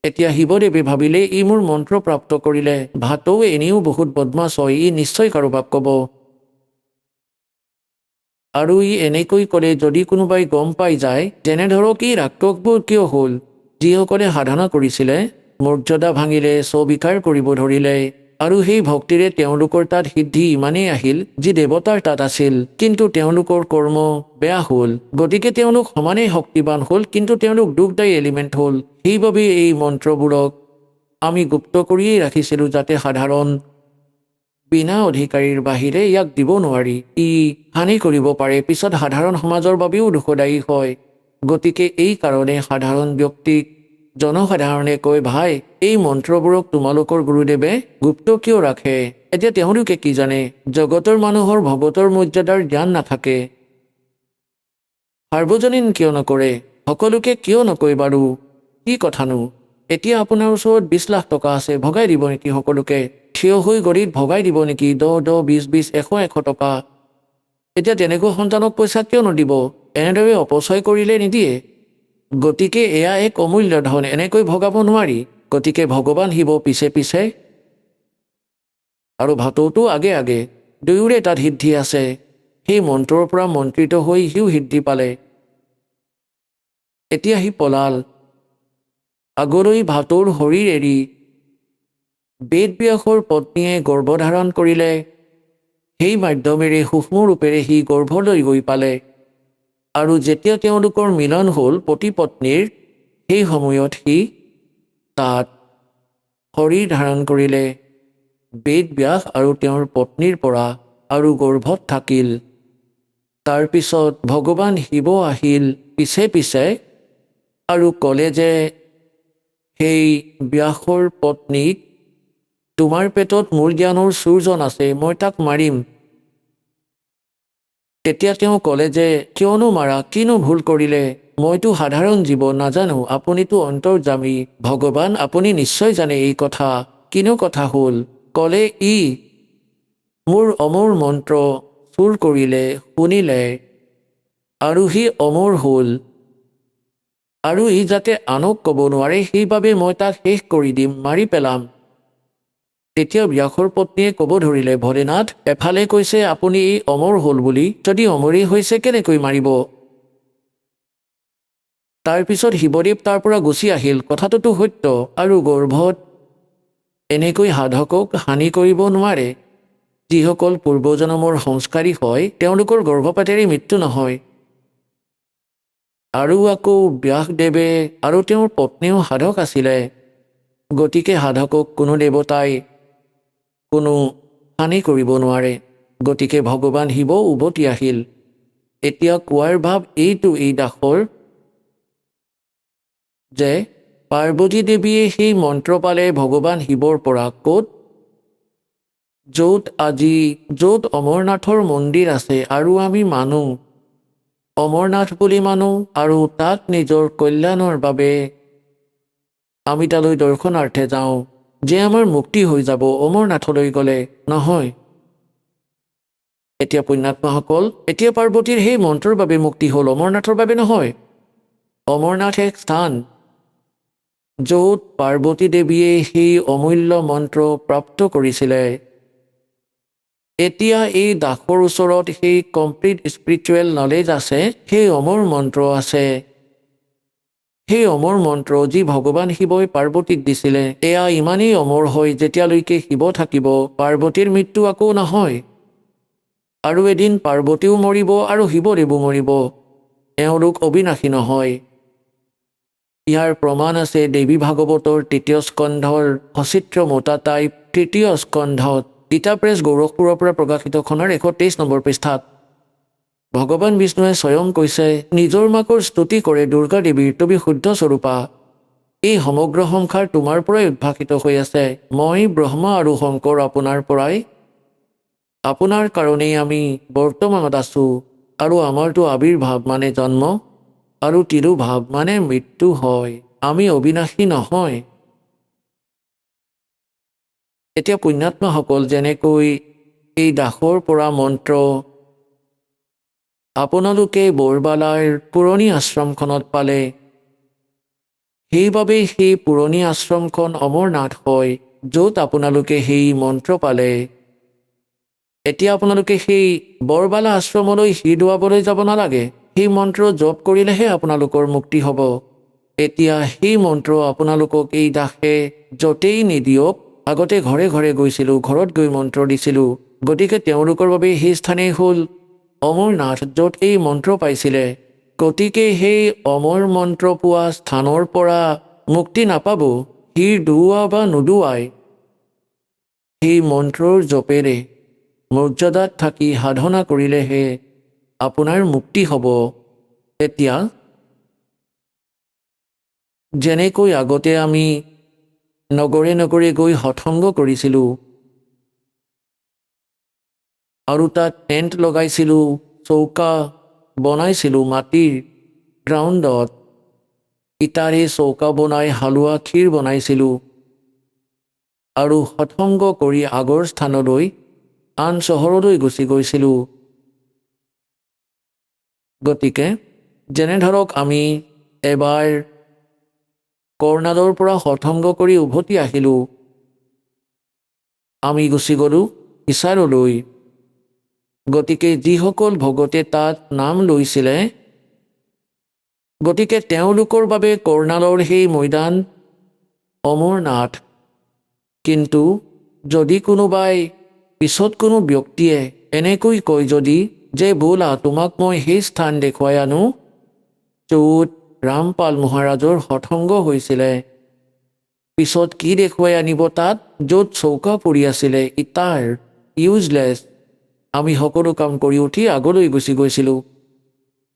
এতিয়া শিৱদেৱে ভাবিলে ই মোৰ মন্ত্ৰ প্ৰাপ্ত কৰিলে, ভাটৌ এনেও বহুত বদমাছ হয়, ই নিশ্চয় কাৰোবাক ক'ব। আৰু ই এনেকৈ ক'লে যদি কোনোবাই গম পাই যায়, যেনে ধৰক ই ৰাক্ষসবোৰ কিয় হ'ল, যিসকলে সাধনা কৰিছিলে মৰ্যাদা ভাঙিলে, স্ববিকাৰ কৰিব ধৰিলে, আৰু সেই ভক্তিৰে তেওঁলোকৰ তাত সিদ্ধি ইমানেই আহিল যি দেৱতাৰ তাত আছিল, কিন্তু তেওঁলোকৰ কৰ্ম বেয়া হ'ল, গতিকে তেওঁলোক সমানেই শক্তিবান হ'ল, কিন্তু তেওঁলোক দুখদায়ী এলিমেণ্ট হ'ল। সেইবাবে এই মন্ত্ৰবোৰক আমি গুপ্ত কৰিয়েই ৰাখিছিলোঁ, যাতে সাধাৰণ বিনা অধিকাৰীৰ বাহিৰে ইয়াক দিব নোৱাৰি। ই হানি কৰিব পাৰে, পিছত সাধাৰণ সমাজৰ বাবেও দুখদায়ী হয়। গতিকে এই কাৰণে সাধাৰণ ব্যক্তিক জনসাধাৰণে কয়, ভাই এই মন্ত্ৰবোৰক তোমালোকৰ গুৰুদেৱে গুপ্ত কিয় ৰাখে? এতিয়া তেওঁলোকে কি জানে? জগতৰ মানুহৰ ভগতৰ মৰ্যাদাৰ জ্ঞান নাথাকে। সাৰ্বজনীন কিয় নকৰে? সকলোকে কিয় নকয় বাৰু? কি কথানো? এতিয়া আপোনাৰ ওচৰত 20 লাখ টকা আছে, ভগাই দিব নেকি সকলোকে? থিয় হৈ গৰিত ভগাই দিব নেকি 10, 20, 20, 100 টকা? এতিয়া তেনেকৈ সন্তানক পইচা কিয় নদিব? এনেদৰে অপচয় কৰিলে নিদিয়ে। গতিকে এয়া এক অমূল্য ধন, এনেকৈ ভগাব নোৱাৰি। গতিকে ভগৱান শিৱ পিছে পিছে আৰু ভাটৌটো আগে আগে, দুয়োৰে তাত সিদ্ধি আছে। সেই মন্ত্ৰৰ পৰা মন্ত্ৰিত হৈ সিও সিদ্ধি পালে। এতিয়া সি পলাল। আগলৈ ভাটৌৰ শৰীৰ এৰি বেদব্যাসৰ পত্নীয়ে গৰ্ভধাৰণ কৰিলে। সেই মাধ্যমেৰে সূক্ষ্ম ৰূপেৰে সি গৰ্ভলৈ গৈ পালে। আৰু যেতিয়া তেওঁলোকৰ মিলন হ'ল পতি পত্নীৰ, সেই সময়ত সি তাত শৰীৰ ধাৰণ কৰিলে বেদব্যাস আৰু তেওঁৰ পত্নীৰ পৰা, আৰু গৰ্ভত থাকিল। তাৰপিছত ভগৱান শিৱ আহিল পিছে পিছে আৰু ক'লে যে সেই ব্যাসৰ পত্নীক, তোমাৰ পেটত মোৰ জ্ঞানৰ চুৰজন আছে, মই তাক মাৰিম। তেতিয়া তেওঁ ক'লে যে কিয়নো মাৰা, কিনো ভুল কৰিলে? মইতো সাধাৰণ জীৱ, নাজানো, আপুনিতো অন্তৰ্যামী ভগৱান, আপুনি নিশ্চয় জানে এই কথা। কিনো কথা হ'ল? ক'লে ই মোৰ অমৰ মন্ত্ৰ চুৰ কৰিলে, শুনিলে, আৰু সি অমৰ হ'ল, আৰু ই যাতে আনক ক'ব নোৱাৰে সেইবাবে মই তাক শেষ কৰি দিম, মাৰি পেলাম। তেতিয়া ব্যাসৰ পত্নীয়ে ক'ব ধৰিলে, ভোলেনাথ, এফালে কৈছে আপুনি এই অমৰ হ'ল বুলি, যদি অমৰেই হৈছে কেনেকৈ মাৰিব? তাৰপিছত শিৱদেৱ তাৰ পৰা গুচি আহিল। কথাটোতো সত্য, আৰু গৰ্ভত এনেকৈ সাধকক হানি কৰিব নোৱাৰে। যিসকল পূৰ্বজন্মৰ সংস্কাৰী হয় তেওঁলোকৰ গৰ্ভপাতেৰে মৃত্যু নহয়। আৰু আকৌ ব্যাসদেৱে আৰু তেওঁৰ পত্নীও সাধক আছিলে। গতিকে সাধকক কোনো দেৱতাই কোনো হানি কৰিব নোৱাৰে। গতিকে ভগৱান শিৱ উভতি আহিল। এতিয়া কোৱাৰ ভাৱ এইটো এই দাসৰ যে পাৰ্বতী দেৱীয়ে সেই মন্ত্ৰ পালে ভগৱান শিৱৰ পৰা। ক'ত? য'ত অমৰনাথৰ মন্দিৰ আছে, আৰু আমি মানো অমৰনাথ বুলি মানো, আৰু তাক নিজৰ কল্যাণৰ বাবে আমি তালৈ দৰ্শনাৰ্থে যাওঁ, যে আমাৰ মুক্তি হৈ যাব অমৰনাথলৈ গ'লে। নহয়। এতিয়া পুণ্যাত্মাসকল, এতিয়া পাৰ্বতীৰ সেই মন্ত্ৰৰ বাবে মুক্তি হ'ল, অমৰনাথৰ বাবে নহয়। অমৰনাথ এক স্থান য'ত পাৰ্বতী দেৱীয়ে সেই অমূল্য মন্ত্ৰ প্ৰাপ্ত কৰিছিলে। এতিয়া এই দাসৰ ওচৰত সেই কমপ্লিট স্পিৰিচুৱেল নলেজ আছে, সেই অমৰ মন্ত্ৰ আছে। সেই অমৰ মন্ত্ৰ যি ভগৱান শিৱই পাৰ্বতীক দিছিলে, এয়া ইমানেই অমৰ হয় যেতিয়ালৈকে শিৱ থাকিব পাৰ্বতীৰ মৃত্যু আকৌ নহয়। আৰু এদিন পাৰ্বতীও মৰিব আৰু শিৱদেৱো মৰিব, এওঁলোক অবিনাশী নহয়। ইয়াৰ প্ৰমাণ আছে দেৱী ভাগৱতৰ ৩য় স্কন্ধৰ সচিত্ৰ মোতা টাইপ ৩য় স্কন্ধত, গীতা প্ৰেছ গৌৰখপুৰৰ পৰা প্ৰকাশিত খনৰ ১২৩ নম্বৰ পৃষ্ঠাত। ভগৱান বিষ্ণুৱে স্বয়ং কৈছে, নিজৰ মাকৰ স্তুতি কৰে দুৰ্গা দেৱীৰ, তুমি শুদ্ধ স্বৰূপা। এই সমগ্ৰ সংসাৰ তোমাৰ পৰাই উদ্ভাসিত হৈ আছে। মই ব্ৰহ্মা আৰু শংকৰ আপোনাৰ পৰাই, আপোনাৰ কাৰণেই আমি বৰ্তমানত আছোঁ। আৰু আমাৰতো আবিৰ্ভাৱ মানে জন্ম, আৰু তিৰোভাৱ মানে মৃত্যু হয়। আমি অবিনাশী নহয়। এতিয়া পুণ্যাত্মাসকল, যেনেকৈ এই দাসৰ পৰা মন্ত্ৰ আপোনালোকে বৰবালাৰ পুৰণি আশ্ৰমখনত পালে। সেইবাবে সেই পুৰণি আশ্ৰমখন অমৰনাথ হয়, য'ত আপোনালোকে সেই মন্ত্ৰ পালে। এতিয়া আপোনালোকে সেই বৰবালা আশ্ৰমলৈ শিৰ দোৱাবলৈ যাব নালাগে। সেই মন্ত্ৰ জপ কৰিলেহে আপোনালোকৰ মুক্তি হ'ব। এতিয়া সেই মন্ত্ৰ আপোনালোকক এই দাসে য'তেই নিদিয়ক, আগতে ঘৰে ঘৰে গৈছিলোঁ, ঘৰত গৈ মন্ত্ৰ দিছিলোঁ, গতিকে তেওঁলোকৰ বাবে সেই স্থানেই হ'ল অমৰনাথ, য'ত এই মন্ত্ৰ পাইছিলে। গতিকে সেই অমৰ মন্ত্ৰ পোৱা স্থানৰ পৰা মুক্তি নাপাব শিৰ দোৱা বা নোদোৱাই। সেই মন্ত্ৰৰ জপেৰে মৰ্যাদাত থাকি সাধনা কৰিলেহে আপোনাৰ মুক্তি হ'ব। এতিয়া যেনেকৈ আগতে আমি নগৰে নগৰে গৈ সৎসংগ কৰিছিলোঁ আৰু তাত টেণ্ট লগাইছিলোঁ, চৌকা বনাইছিলোঁ মাটিৰ গ্ৰাউণ্ডত, ইটাৰে চৌকা বনাই হালোৱা ক্ষীৰ বনাইছিলোঁ আৰু সৎসংগ কৰি আগৰ স্থানলৈ আন চহৰলৈ গুচি গৈছিলোঁ। গতিকে যেনে ধৰক আমি এবাৰ কৰ্ণালৰ পৰা সৎসংগ কৰি উভতি আহিলোঁ, আমি গুচি গ'লোঁ হিছাৰলৈ। গতিকে যিসকল ভকতে তাত নাম লৈছিলে, গতিকে তেওঁলোকৰ বাবে কৰ্ণালৰ সেই মৈদান অমৰনাথ। কিন্তু যদি কোনোবাই পিছত কোনো ব্যক্তিয়ে এনেকৈ কয় যদি যে বোলা তোমাক মই সেই স্থান দেখুৱাই আনো য'ত ৰামপাল মহাৰাজৰ সৎসংগ হৈছিলে, পিছত কি দেখুৱাই আনিব তাত, য'ত চৌকা পৰি আছিলে ইটাৰ, ইউজলেছ, আমি সকলো কাম কৰি উঠি আগলৈ গুচি গৈছিলোঁ।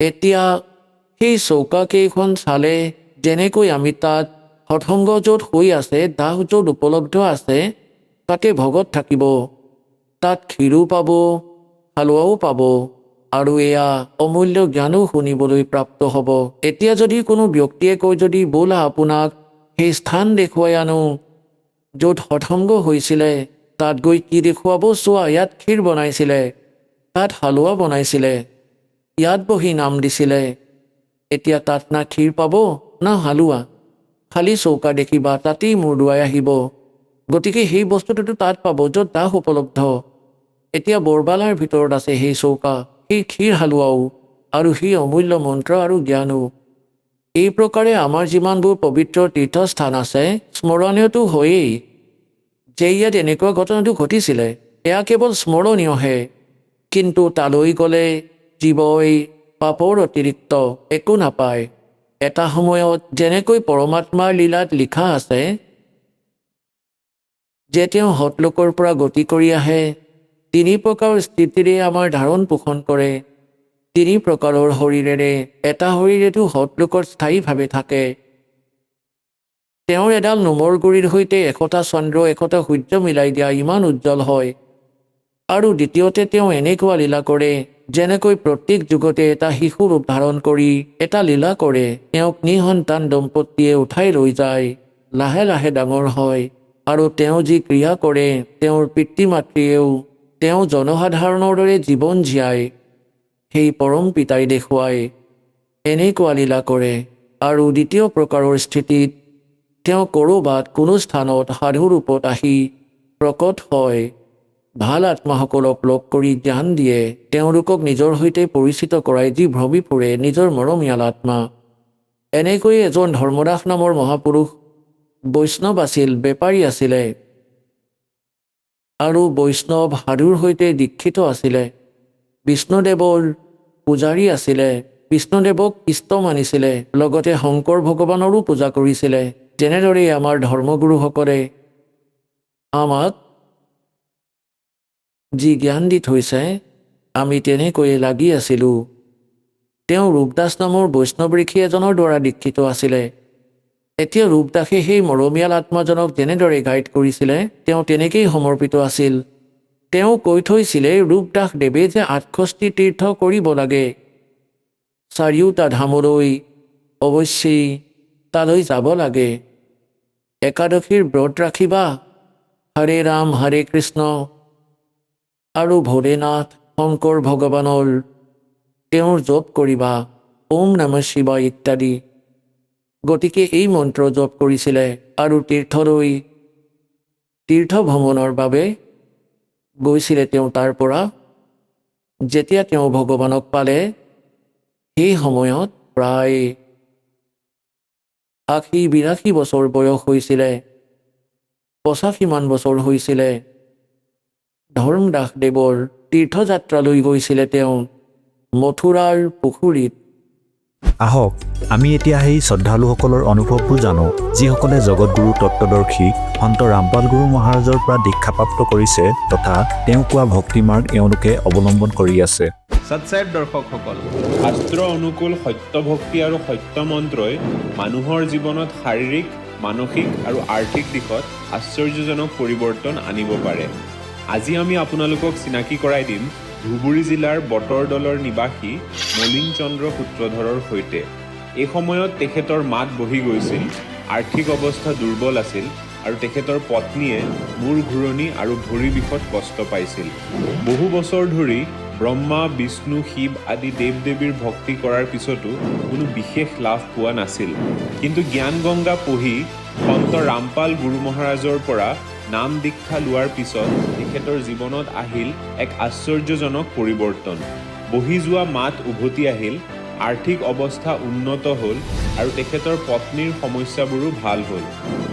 এতিয়া সেই চৌকাকেইখন চালে যেনেকৈ আমি তাত সৎসংগ য'ত হৈ আছে, দাস য'ত উপলব্ধ আছে, তাতে ভগত থাকিব, তাত ক্ষীৰো পাব, হালোৱাও পাব আৰু এয়া অমূল্য জ্ঞানো শুনিবলৈ প্ৰাপ্ত হ'ব। এতিয়া যদি কোনো ব্যক্তিয়ে কয় যদি বোলা আপোনাক সেই স্থান দেখুৱাই আনো য'ত সৎসংগ হৈছিলে, তাত গৈ কি দেখুৱাব চোৱা, ইয়াত ক্ষীৰ বনাইছিলে, তাত হালোৱা বনাইছিলে, ইয়াত বহি নাম দিছিলে, এতিয়া তাত না ক্ষীৰ পাব না হালোৱা, খালী চৌকা দেখিবা, তাতেই মূৰ দোৱাই আহিব। গতিকে সেই বস্তুটোতো তাত পাব য'ত দাস উপলব্ধ। এতিয়া বৰবালাৰ ভিতৰত আছে সেই চৌকা, সেই ক্ষীৰ হালোৱাও আৰু সেই অমূল্য মন্ত্ৰ আৰু জ্ঞানো। এই প্ৰকাৰে আমাৰ যিমানবোৰ পবিত্ৰ তীৰ্থস্থান আছে, স্মৰণীয়তো হয়েই যে ইয়াত এনেকুৱা ঘটনাটো ঘটিছিলে, এয়া কেৱল স্মৰণীয়হে। কিন্তু তালৈ গ'লে জীৱই পাপৰ অতিৰিক্ত একো নাপায়। এটা সময়ত যেনেকৈ পৰমাত্মাৰ লীলাত লিখা আছে যে তেওঁ সৎলোকৰ পৰা গতি কৰি আহে, 3 প্ৰকাৰৰ স্থিতিৰে আমাৰ ধাৰণ পোষণ কৰে, 3 প্ৰকাৰৰ শৰীৰেৰে, এটা শৰীৰেতো সৎলোকত স্থায়ীভাৱে থাকে। তেওঁৰ এডাল নোমৰ গুৰিৰ সৈতে 100টা চন্দ্ৰ 100টা সূৰ্য মিলাই দিয়া ইমান উজ্জ্বল হয়। আৰু দ্বিতীয়তে তেওঁ এনেকুৱা লীলা কৰে যেনেকৈ প্ৰত্যেক যুগতে এটা শিশু ৰূপ ধাৰণ কৰি এটা লীলা কৰে, তেওঁক নিঃসন্তান দম্পতীয়ে উঠাই লৈ যায়, লাহে লাহে ডাঙৰ হয় আৰু তেওঁ যি ক্ৰিয়া কৰে তেওঁৰ পিতৃ মাতৃয়েও তেওঁ জনসাধাৰণৰ দৰে জীৱন জীয়াই সেই পৰম পিতাই দেখুৱায়, এনেকুৱা লীলা কৰে। আৰু দ্বিতীয় প্ৰকাৰৰ স্থিতিত তেওঁ ক'ৰবাত কোনো স্থানত সাধু ৰূপত আহি প্ৰকট হয়, ভাল আত্মাসকলক লগ কৰি জ্ঞান দিয়ে, তেওঁলোকক নিজৰ সৈতে পৰিচিত কৰাই যি ভ্ৰমি ফুৰে নিজৰ মৰমীয়াল আত্মা। এনেকৈ এজন ধৰ্মদাস নামৰ মহাপুৰুষ বৈষ্ণৱ আছিল, বেপাৰী আছিলে আৰু বৈষ্ণৱ সাধুৰ সৈতে দীক্ষিত আছিলে, বিষ্ণুদেৱৰ পূজাৰী আছিলে, বিষ্ণুদেৱক ইষ্ট মানিছিলে, লগতে শংকৰ ভগৱানৰো পূজা কৰিছিলে। যেনেদৰে আমাৰ ধৰ্মগুৰুসকলে আমাক যি জ্ঞান দি থৈছে, আমি তেনেকৈয়ে লাগি আছিলোঁ। তেওঁ ৰূপদাস নামৰ বৈষ্ণৱ ঋষি এজনৰ দ্বাৰা দীক্ষিত আছিলে। এতিয়া ৰূপদাসে সেই মৰমীয়াল আত্মাজনক যেনেদৰে গাইড কৰিছিলে, তেওঁ তেনেকেই সমৰ্পিত আছিল। তেওঁ কৈ থৈছিলে ৰূপদাস দেৱে যে 68টি তীৰ্থ কৰিব লাগে, 4টা ধামলৈ অৱশ্যেই তালৈ যাব লাগে, একাদশীৰ ব্ৰত ৰাখিবা, হৰে ৰাম হৰে কৃষ্ণ আৰু ভোলেনাথ শংকৰ ভগৱানৰ তেওঁৰ জপ কৰিবা, ওম নমঃ শিৱায় ইত্যাদি। গতিকে এই মন্ত্ৰ জপ কৰিছিলে আৰু তীৰ্থ ভ্ৰমণৰ বাবে গৈছিলে তেওঁ তাৰ পৰা। যেতিয়া তেওঁ ভগৱানক পালে, সেই সময়ত প্ৰায় ৮০-৮২ বছৰ বয়স হৈছিলে, ৮৫মান বছৰ হৈছিলে। ধৰ্মদাসদেৱৰ তীৰ্থযাত্ৰালৈ গৈছিলে তেওঁ মথুৰাৰ পুখুৰীত। আহক আমি এতিয়া সেই শ্ৰদ্ধালুসকলৰ অনুভৱবোৰ জানো, যিসকলে জগতগুৰু তত্ত্বদৰ্শী সন্ত ৰামপাল গুৰু মহাৰাজৰ পৰা দীক্ষাপ্ৰাপ্ত কৰিছে তথা তেওঁ কোৱা ভক্তিমাৰ্গ এওঁলোকে অৱলম্বন কৰি আছে। সৎসাহেব দৰ্শকসকল, শাস্ত্ৰ অনুকূল সত্য ভক্তি আৰু সত্য মন্ত্ৰই মানুহৰ জীৱনত শাৰীৰিক, মানসিক আৰু আৰ্থিক দিশত আশ্চৰ্যজনক পৰিৱৰ্তন আনিব পাৰে। আজি আমি আপোনালোকক চিনাকি কৰাই দিম ধুবুৰী জিলাৰ বতৰদলৰ নিবাসী মলিন চন্দ্ৰ সূত্ৰধৰৰ সৈতে। এই সময়ত তেখেতৰ মাত বহি গৈছিল, আৰ্থিক অৱস্থা দুৰ্বল আছিল আৰু তেখেতৰ পত্নীয়ে মূৰ ঘূৰণি আৰু ভৰি বিষত কষ্ট পাইছিল। বহু বছৰ ধৰি ব্ৰহ্মা, বিষ্ণু, শিৱ আদি দেৱ দেৱীৰ ভক্তি কৰাৰ পিছতো কোনো বিশেষ লাভ পোৱা নাছিল। কিন্তু জ্ঞান গংগা পঢ়ি সন্ত ৰামপাল গুৰু মহাৰাজৰ পৰা নাম দীক্ষা লোৱাৰ পিছত তেখেতৰ জীৱনত আহিল এক আশ্চৰ্যজনক পৰিৱৰ্তন। বহি যোৱা মাত উভতি আহিল, আৰ্থিক অৱস্থা উন্নত হ'ল আৰু তেখেতৰ পত্নীৰ সমস্যাবোৰো ভাল হ'ল।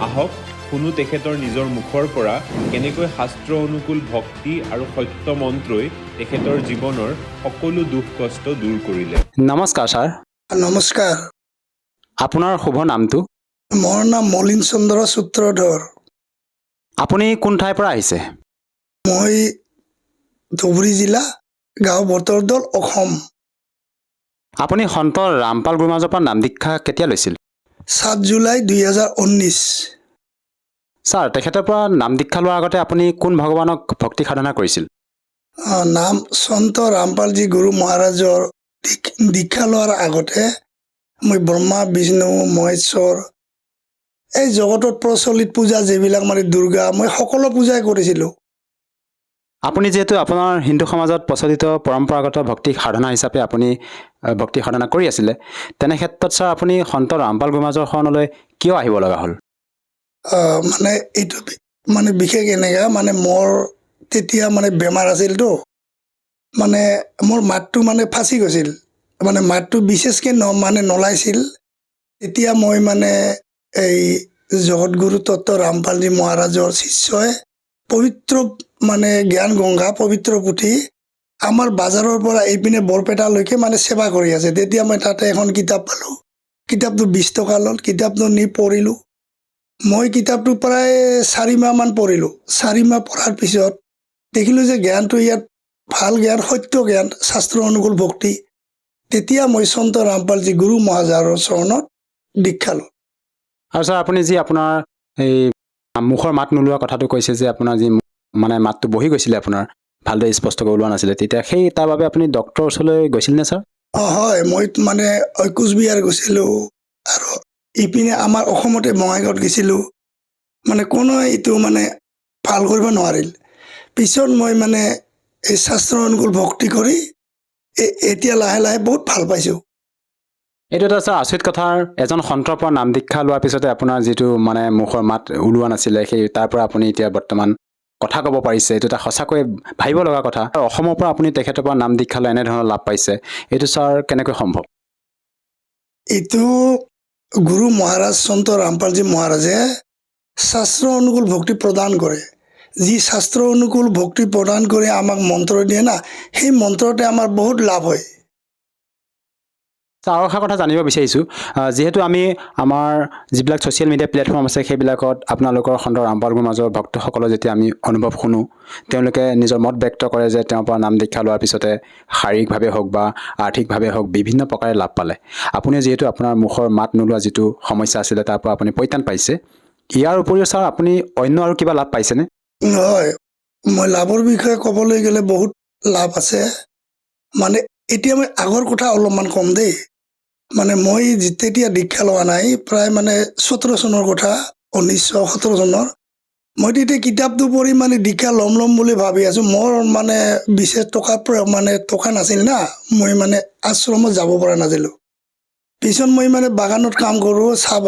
আহক শুনো তেখেতৰ নিজৰ মুখৰ পৰা কেনেকৈ শাস্ত্ৰ অনুকূল ভক্তি আৰু সত্য মন্ত্ৰই তেখেতৰ জীৱনৰ সকলো দুখ কষ্ট দূৰ কৰিলে। নমস্কাৰ ছাৰ। নমস্কাৰ, আপোনাৰ শুভ নামটো? মোৰ নাম মলিন চন্দ্ৰ সূত্ৰধৰ। আপুনি কোন ঠাইৰ পৰা আহিছে? মই ধুবুৰী জিলা, গাঁও বতৰদল, অসম। আপুনি সন্ত ৰামপাল গুৰু মহাৰাজৰ পৰা নাম দীক্ষা কেতিয়া লৈছিল? ৭ জুলাই ২০১৯। ছাৰ, তেখেতৰ পৰা নাম দীক্ষা লোৱাৰ আগতে আপুনি কোন ভগৱানক ভক্তি সাধনা কৰিছিল? নাম সন্ত ৰামপালজী গুৰু মহাৰাজৰ দীক্ষা লোৱাৰ আগতে মই ব্ৰহ্মা, বিষ্ণু, মহেশ্বৰ, এই জগতত প্ৰচলিত পূজা যিবিলাক মানে দুৰ্গা, মই সকলো পূজাই কৰিছিলোঁ। আপুনি যিহেতু আপোনাৰ হিন্দু সমাজত প্ৰচলিত পৰম্পৰাগত ভক্তি সাধনা হিচাপে আপুনি ভক্তি সাধনা কৰি আছিলে, তেনে ক্ষেত্ৰত ছাৰ আপুনি সন্ত ৰামপাল গুৰু মহাৰাজৰ শৰণলৈ কিয় আহিব লগা হ'ল? মানে এইটো মানে বিশেষ এনেকা মানে মোৰ তেতিয়া মানে বেমাৰ আছিলতো, মানে মোৰ মাতটো মানে ফাঁচি গৈছিল, মানে মাতটো বিশেষকৈ মানে নলাইছিল। তেতিয়া মই মানে এই জগতগুৰু তত্ত্ব ৰামপালজী মহাৰাজৰ শিষ্যই পবিত্ৰ মানে জ্ঞান গংগা পবিত্ৰ পুথি আমাৰ বাজাৰৰ পৰা এইপিনে বৰপেটালৈকে মানে সেৱা কৰি আছে। তেতিয়া মই তাতে এখন কিতাপ পালোঁ, কিতাপটো ২০ টকা ল'ল, কিতাপটো নি পঢ়িলোঁ। মই কিতাপটো প্ৰায় ৪ মাহমান পঢ়িলোঁ। ৪ মাহ পঢ়াৰ পিছত দেখিলোঁ যে জ্ঞানটো ইয়াত ভাল জ্ঞান, সত্য জ্ঞান, শাস্ত্ৰ অনুকূল ভক্তি। তেতিয়া মই সন্ত ৰামপালজী গুৰু মহাৰাজৰ চৰণত দীক্ষা লওঁ। আৰু ছাৰ, আপুনি যি আপোনাৰ এই মুখৰ মাত নোলোৱা কথাটো কৈছে যে আপোনাৰ যি মানে মাতটো বহি গৈছিলে, আপোনাৰ ভালদৰে স্পষ্টকৈ ওলোৱা নাছিলে, তেতিয়া সেই তাৰ বাবে আপুনি ডক্টৰৰ ওচৰলৈ গৈছিল নে ছাৰ? হয়, মই মানে কোচবিহাৰ গৈছিলোঁ আৰু ইপিনে আমাৰ অসমতে বঙাইগাঁৱত গৈছিলোঁ। মানে কোনো এইটো মানে ভাল কৰিব নোৱাৰিল। পিছত মই মানে এই শাস্ত্ৰ অনুকূল ভক্তি কৰি এতিয়া লাহে লাহে বহুত ভাল পাইছোঁ। এইটো এটা ছাৰ আচৰিত কথা, এজন সন্তৰ পৰা নাম দীক্ষা লোৱাৰ পিছতে আপোনাৰ যিটো মানে মুখৰ মাত ওলোৱা নাছিলে, সেই তাৰ পৰা আপুনি এতিয়া বৰ্তমান কথা ক'ব পাৰিছে। এইটো এটা সঁচাকৈ ভাবিব লগা কথা। আৰু অসমৰ পৰা আপুনি তেখেতৰ পৰা নাম দীক্ষা লৈ এনেধৰণৰ লাভ পাইছে, এইটো ছাৰ কেনেকৈ সম্ভৱ? এইটো গুৰু মহাৰাজ সন্ত ৰামপালজী মহাৰাজে শাস্ত্ৰ অনুকূল ভক্তি প্ৰদান কৰে। যি শাস্ত্ৰ অনুকূল ভক্তি প্ৰদান কৰি আমাক মন্ত্ৰ দিয়ে না, সেই মন্ত্ৰতে আমাৰ বহুত লাভ হয়। আৰু এটা কথা জানিব বিচাৰিছোঁ, যিহেতু আমি আমাৰ যিবিলাক ছ'চিয়েল মিডিয়া প্লেটফৰ্ম আছে সেইবিলাকত আপোনালোকৰ সন্ত ৰামপাল গুৰু মহাৰাজৰ ভক্তসকলৰ যেতিয়া আমি অনুভৱ শুনো, তেওঁলোকে নিজৰ মত ব্যক্ত কৰে যে তেওঁৰ পৰা নাম দীক্ষা লোৱাৰ পিছতে শাৰীৰিকভাৱে হওক বা আৰ্থিকভাৱে হওক বিভিন্ন প্ৰকাৰে লাভ পালে। আপুনি যিহেতু আপোনাৰ মুখৰ মাত নোলোৱা যিটো সমস্যা আছিলে তাৰ পৰা আপুনি পৰিত্ৰাণ পাইছে, ইয়াৰ উপৰিও ছাৰ আপুনি অন্য আৰু কিবা লাভ পাইছেনে? হয়, মই লাভৰ বিষয়ে ক'বলৈ গ'লে বহুত লাভ আছে। মানে এতিয়া মই আগৰ কথা অলপমান কম দেই। মানে মই তেতিয়া দীক্ষা লোৱা নাই, প্ৰায় মানে ১৭ চনৰ কথা, ১৯১৭ চনৰ। মই তেতিয়া কিতাপটো পঢ়ি মানে দীক্ষা ল'ম বুলি ভাবি আছোঁ। মোৰ মানে বিশেষ টকা নাছিল না, মই মানে আশ্ৰমত যাব পৰা নাছিলোঁ। পিছত মই মানে বাগানত কাম কৰোঁ, চাহ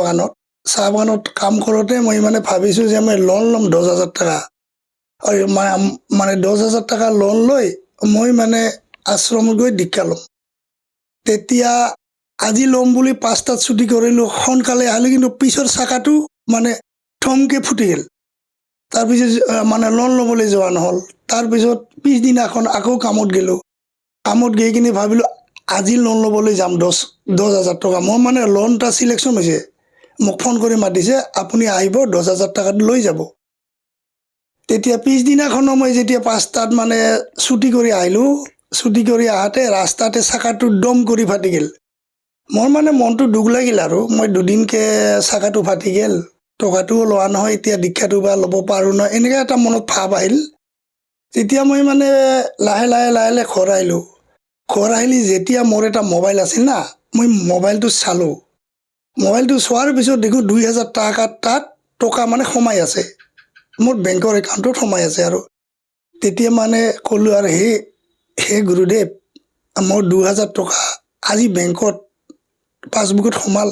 বাগানত কাম কৰোঁতে মই মানে ভাবিছোঁ যে মই লোন ল'ম 10,000 টকা। আৰু মানে 10,000 টকা লোন লৈ মই মানে আশ্ৰমত গৈ দীক্ষা ল'ম। তেতিয়া আজি ল'ম বুলি 5টাত ছুটি কৰিলোঁ, সোনকালে আহিলোঁ, কিন্তু পিছৰ চাকাটো মানে থমকে ফুটি গ'ল। তাৰপিছত মানে লোন ল'বলৈ যোৱা নহ'ল। তাৰপিছত পিছদিনাখন আকৌ কামত গ'লোঁ। কামত গৈ কিনে ভাবিলোঁ আজি লোন ল'বলৈ যাম 10,000 টকা। মোৰ মানে লোন এটা চিলেকশ্যন হৈছে, মোক ফোন কৰি মাতিছে, আপুনি আহিব 10,000 টকাটো লৈ যাব। তেতিয়া পিছদিনাখনো মই যেতিয়া 5টাত মানে ছুটি কৰি আহিলোঁ, ছুটি কৰি আহোঁতে ৰাস্তাতে চাকাটো দম কৰি ফাটি গ'ল। মোৰ মানে মনটো দুখ লাগিল আৰু মই দুদিনকৈ চাকাটো ফাটি গ'ল, টকাটোও লোৱা নহয়, এতিয়া দীক্ষাটো বা ল'ব পাৰোঁ নহয়, এনেকৈ এটা মনত ভাৱ আহিল। তেতিয়া মই মানে লাহে লাহে ঘৰ আহিলোঁ। ঘৰ আহিলে যেতিয়া মোৰ এটা মোবাইল আছিল না, মই মোবাইলটো চালোঁ। মোবাইলটো চোৱাৰ পিছত দেখোঁ 2,000 টকা তাত টকা মানে সোমাই আছে, মোৰ বেংকৰ একাউণ্টত সোমাই আছে। আৰু তেতিয়া মানে ক'লোঁ আৰু হে গুৰুদেৱ, মোৰ 2,000 টকা আজি বেংকত পাছবুকত সোমাল,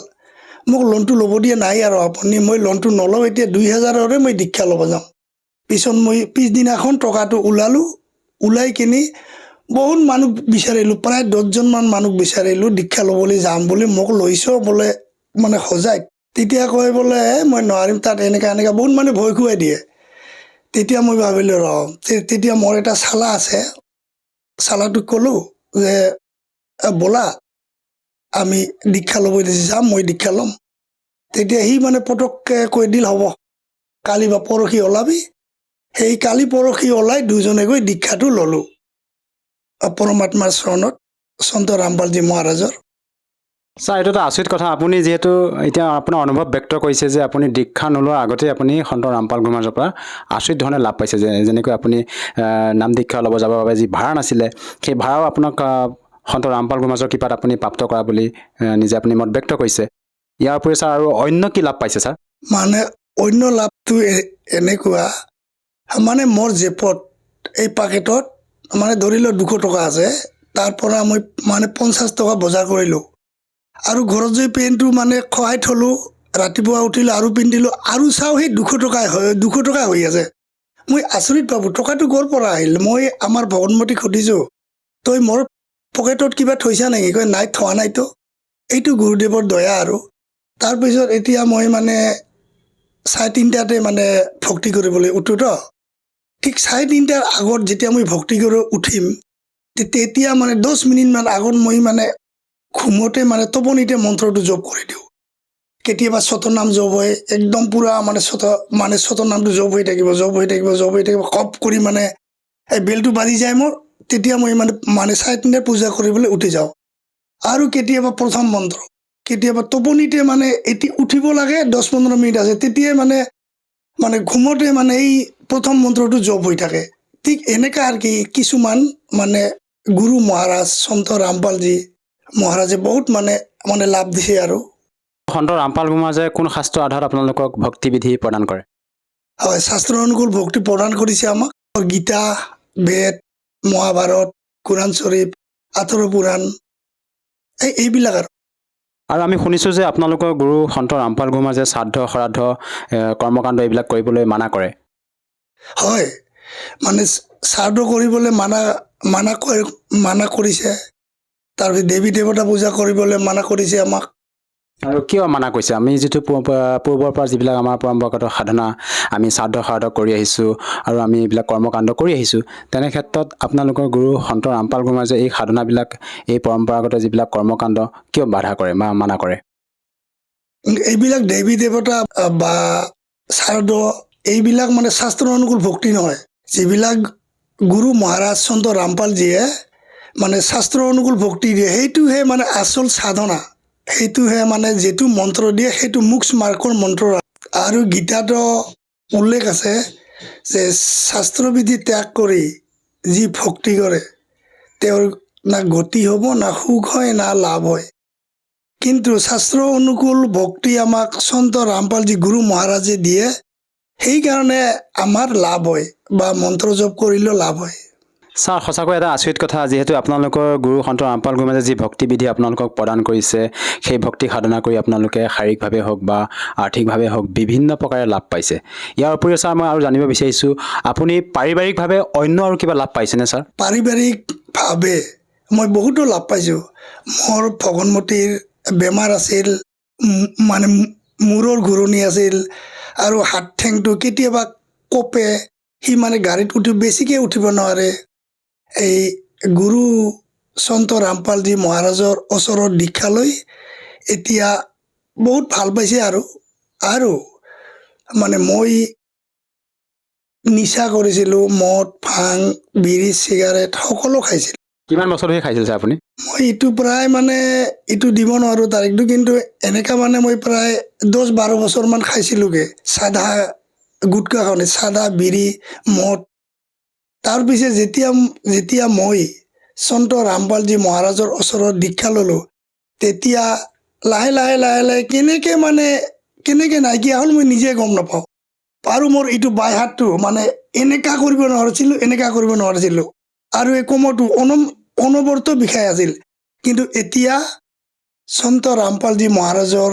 মোক লোনটো ল'ব দিয়া নাই আৰু আপুনি, মই লোনটো নলওঁ, এতিয়া 2,000ৰে মই দীক্ষা ল'ব যাম। পিছত মই পিছদিনাখন টকাটো ওলাই কিনি বহুত মানুহ বিচাৰিলোঁ, প্ৰায় 10জনমান মানুহ বিচাৰিলোঁ দীক্ষা ল'বলৈ যাম বুলি, মোক লৈছ বোলে মানে সজাই। তেতিয়া কয় বোলে মই নোৱাৰিম, তাত এনেকৈ বহুত মানে ভয় খুৱাই দিয়ে। তেতিয়া মই ভাবিলোঁ তেতিয়া মোৰ এটা চালা আছে, চালাটোক ক'লোঁ যে ব'লা আমি দীক্ষা ল'বলৈ যাম, মই দীক্ষা ল'ম। তেতিয়া সি মানে পটককৈ কৈ দিল হ'ব, কালি বা পৰহি ওলাবি। সেই কালি পৰহি ওলাই দুজনে গৈ দীক্ষাটো ল'লোঁ পৰমাত্মাৰ চৰণত, সন্ত ৰামপালজী মহাৰাজৰ। ছাৰ, এইটো এটা আচৰিত কথা। আপুনি যিহেতু এতিয়া আপোনাৰ অনুভৱ ব্যক্ত কৰিছে যে আপুনি দীক্ষা নোলোৱাৰ আগতে আপুনি সন্ত ৰামপাল গুৰু মহাৰাজৰ পৰা আচৰিত ধৰণে লাভ পাইছে, যেনেকৈ আপুনি নাম দীক্ষা ল'ব যাবৰ বাবে যি ভাড়া নাছিলে, সেই ভাড়াও আপোনাক সন্ত ৰামপাল গুৰু মহাৰাজৰ কৃপাত আপুনি প্ৰাপ্ত কৰা বুলি নিজে আপুনি মত ব্যক্ত কৰিছে। ইয়াৰ উপৰি ছাৰ আৰু অন্য কি লাভ পাইছে ছাৰ? মানে অন্য লাভটো এনেকুৱা, মানে মোৰ জেপত এই পাকেটত মানে ধৰি লওক 200 টকা আছে, তাৰ পৰা মই মানে 50 টকা বজাৰ কৰিলোঁ। আৰু ঘৰত যে পেণ্টটো মানে খহাই থলোঁ, ৰাতিপুৱা উঠিলোঁ আৰু পিন্ধিলোঁ, আৰু চাওঁ সেই 200 টকাই হৈ আছে। মই আচৰিত পালোঁ, টকাটো ক'ৰ পৰা আহিল? মই আমাৰ ভগৱতীক সুধিছোঁ, তই মোৰ পকেটত কিবা থৈছা নেকি? কয় নাই, থোৱা নাইতো, এইটো গুৰুদেৱৰ দয়া। আৰু তাৰপিছত এতিয়া মই মানে 3:30 মানে ভক্তি কৰিবলৈ উঠোঁ তো, ঠিক 3:30 আগত যেতিয়া মই ভক্তি কৰি উঠিম, তেতিয়া মানে 10 মিনিটমান আগত মই মানে ঘুমতে মানে টোপনিতে মন্ত্ৰটো জপ কৰি দিওঁ। কেতিয়াবা ছতনাম জপ হয়, একদম পূৰা মানে ছতনামটো জপ হৈ থাকিব, কপ কৰি মানে এই বেলটো বাজি যায় মোৰ। তেতিয়া মই মানে 3:30 পূজা কৰিবলৈ উঠি যাওঁ। আৰু কেতিয়াবা প্ৰথম মন্ত্ৰ, কেতিয়াবা টোপনিতে মানে এটি উঠিব লাগে, 10-15 মিনিট আছে, তেতিয়াই মানে ঘুমতে মানে এই প্ৰথম মন্ত্ৰটো জপ হৈ থাকে। ঠিক এনেকা আৰু কি কিছুমান মানে গুৰু মহাৰাজ সন্ত ৰামপালজী মহাৰাজে বহুত মানে লাভ দিছে। আৰু সন্ত ৰামপাল গুৰু মহাৰাজে কোন শাস্ত্ৰৰ আধাৰত আপোনালোকক ভক্তিবিধি প্ৰদান কৰে? হয়, শাস্ত্ৰ অনুকূল ভক্তি প্ৰদান কৰিছে আমাক। গীতা, বেদ, মহাভাৰত, কোৰাণ শ্বৰীফ, আঠৰ পুৰাণ, এইবিলাক। আৰু আমি শুনিছোঁ যে আপোনালোকৰ গুৰু সন্ত ৰামপাল গুৰু মহাৰাজে শ্ৰাদ্ধ, শ্ৰাদ্ধ, কৰ্মকাণ্ড এইবিলাক কৰিবলৈ মানা কৰে। হয়, মানে শ্ৰাদ্ধ কৰিবলৈ মানা কৰিছে। তাৰপিছত দেৱী দেৱতা পূজা কৰিবলৈ মানা কৰিছে আমাক। আৰু কিয় মানা কৰিছে? আমি যিটো পূৰ্বৰ পৰা যিবিলাক আমাৰ পৰম্পৰাগত সাধনা, আমি শ্ৰাদ্ধ কৰি আহিছোঁ আৰু আমি এইবিলাক কৰ্মকাণ্ড কৰি আহিছোঁ, তেনে ক্ষেত্ৰত আপোনালোকৰ গুৰু সন্ত ৰামপাল গুৰু মহাৰাজে এই সাধনাবিলাক, এই পৰম্পৰাগত যিবিলাক কৰ্মকাণ্ড কিয় বাধা কৰে বা মানা কৰে? এইবিলাক দেৱী দেৱতা বা শ্ৰাদ্ধ, এইবিলাক মানে শাস্ত্ৰ অনুকূল ভক্তি নহয়। যিবিলাক গুৰু মহাৰাজ সন্ত ৰামপালজীয়ে মানে শাস্ত্ৰ অনুকূল ভক্তি দিয়ে, সেইটোহে মানে আচল সাধনা। সেইটোহে মানে যিটো মন্ত্ৰ দিয়ে, সেইটো মোক্ষ মাৰ্গৰ মন্ত্ৰ। আৰু গীতাতো উল্লেখ আছে যে শাস্ত্ৰবিধি ত্যাগ কৰি যি ভক্তি কৰে, তেওঁৰ না গতি হ'ব, না সুখ হয়, না লাভ হয়। কিন্তু শাস্ত্ৰ অনুকূল ভক্তি আমাক সন্ত ৰামপালজী গুৰু মহাৰাজে দিয়ে, সেইকাৰণে আমাৰ লাভ হয় বা মন্ত্ৰ জপ কৰিলেও লাভ হয়। ছাৰ সঁচাকৈ এটা আচৰিত কথা, যিহেতু আপোনালোকৰ গুৰু সন্ত ৰামপাল গুৰুমাজে যি ভক্তিবিধি আপোনালোকক প্ৰদান কৰিছে, সেই ভক্তি সাধনা কৰি আপোনালোকে শাৰীৰিকভাৱে হওক বা আৰ্থিকভাৱে হওক বিভিন্ন প্ৰকাৰে লাভ পাইছে। ইয়াৰ উপৰিও ছাৰ মই আৰু জানিব বিচাৰিছোঁ, আপুনি পাৰিবাৰিকভাৱে অন্য আৰু কিবা লাভ পাইছেনে ছাৰ? পাৰিবাৰিকভাৱে মই বহুতো লাভ পাইছোঁ। মোৰ ভগনমতীৰ বেমাৰ আছিল, মানে মূৰৰ ঘূৰণি আছিল আৰু হাত ঠেংটো কেতিয়াবা কঁপে, সি মানে গাড়ীত বেছিকৈ উঠিব নোৱাৰে। এই গুৰু সন্ত ৰামপালজী মহাৰাজৰ ওচৰত দীক্ষা লৈ এতিয়া বহুত ভাল পাইছে। আৰু মানে মই নিচা কৰিছিলোঁ, মদ ভাং বিড়ি চিগাৰেট সকলো খাইছিলোঁ। কিমান বছৰ ধৰি খাইছিল ছাৰ আপুনি? মই এইটো প্ৰায় মানে এইটো দিব নোৱাৰোঁ তাৰিখটো, কিন্তু এনেকা মানে মই প্ৰায় 10-12 বছৰমান খাইছিলোঁগৈ। চাধা গুটখা খাওঁতে, চাধা বিড়ি মদ। তাৰপিছত যেতিয়া মই সন্ত ৰামপালজী মহাৰাজৰ ওচৰত দীক্ষা ল'লোঁ, তেতিয়া লাহে লাহে কেনেকৈ নাইকিয়া হ'ল মই নিজে গম নাপাওঁ। আৰু মোৰ এইটো বাই হাতটো মানে এনেকা কৰিব নোৱাৰিছিলোঁ আৰু এই কোমৰটো অনবৰত বিষাই আছিল। কিন্তু এতিয়া সন্ত ৰামপালজী মহাৰাজৰ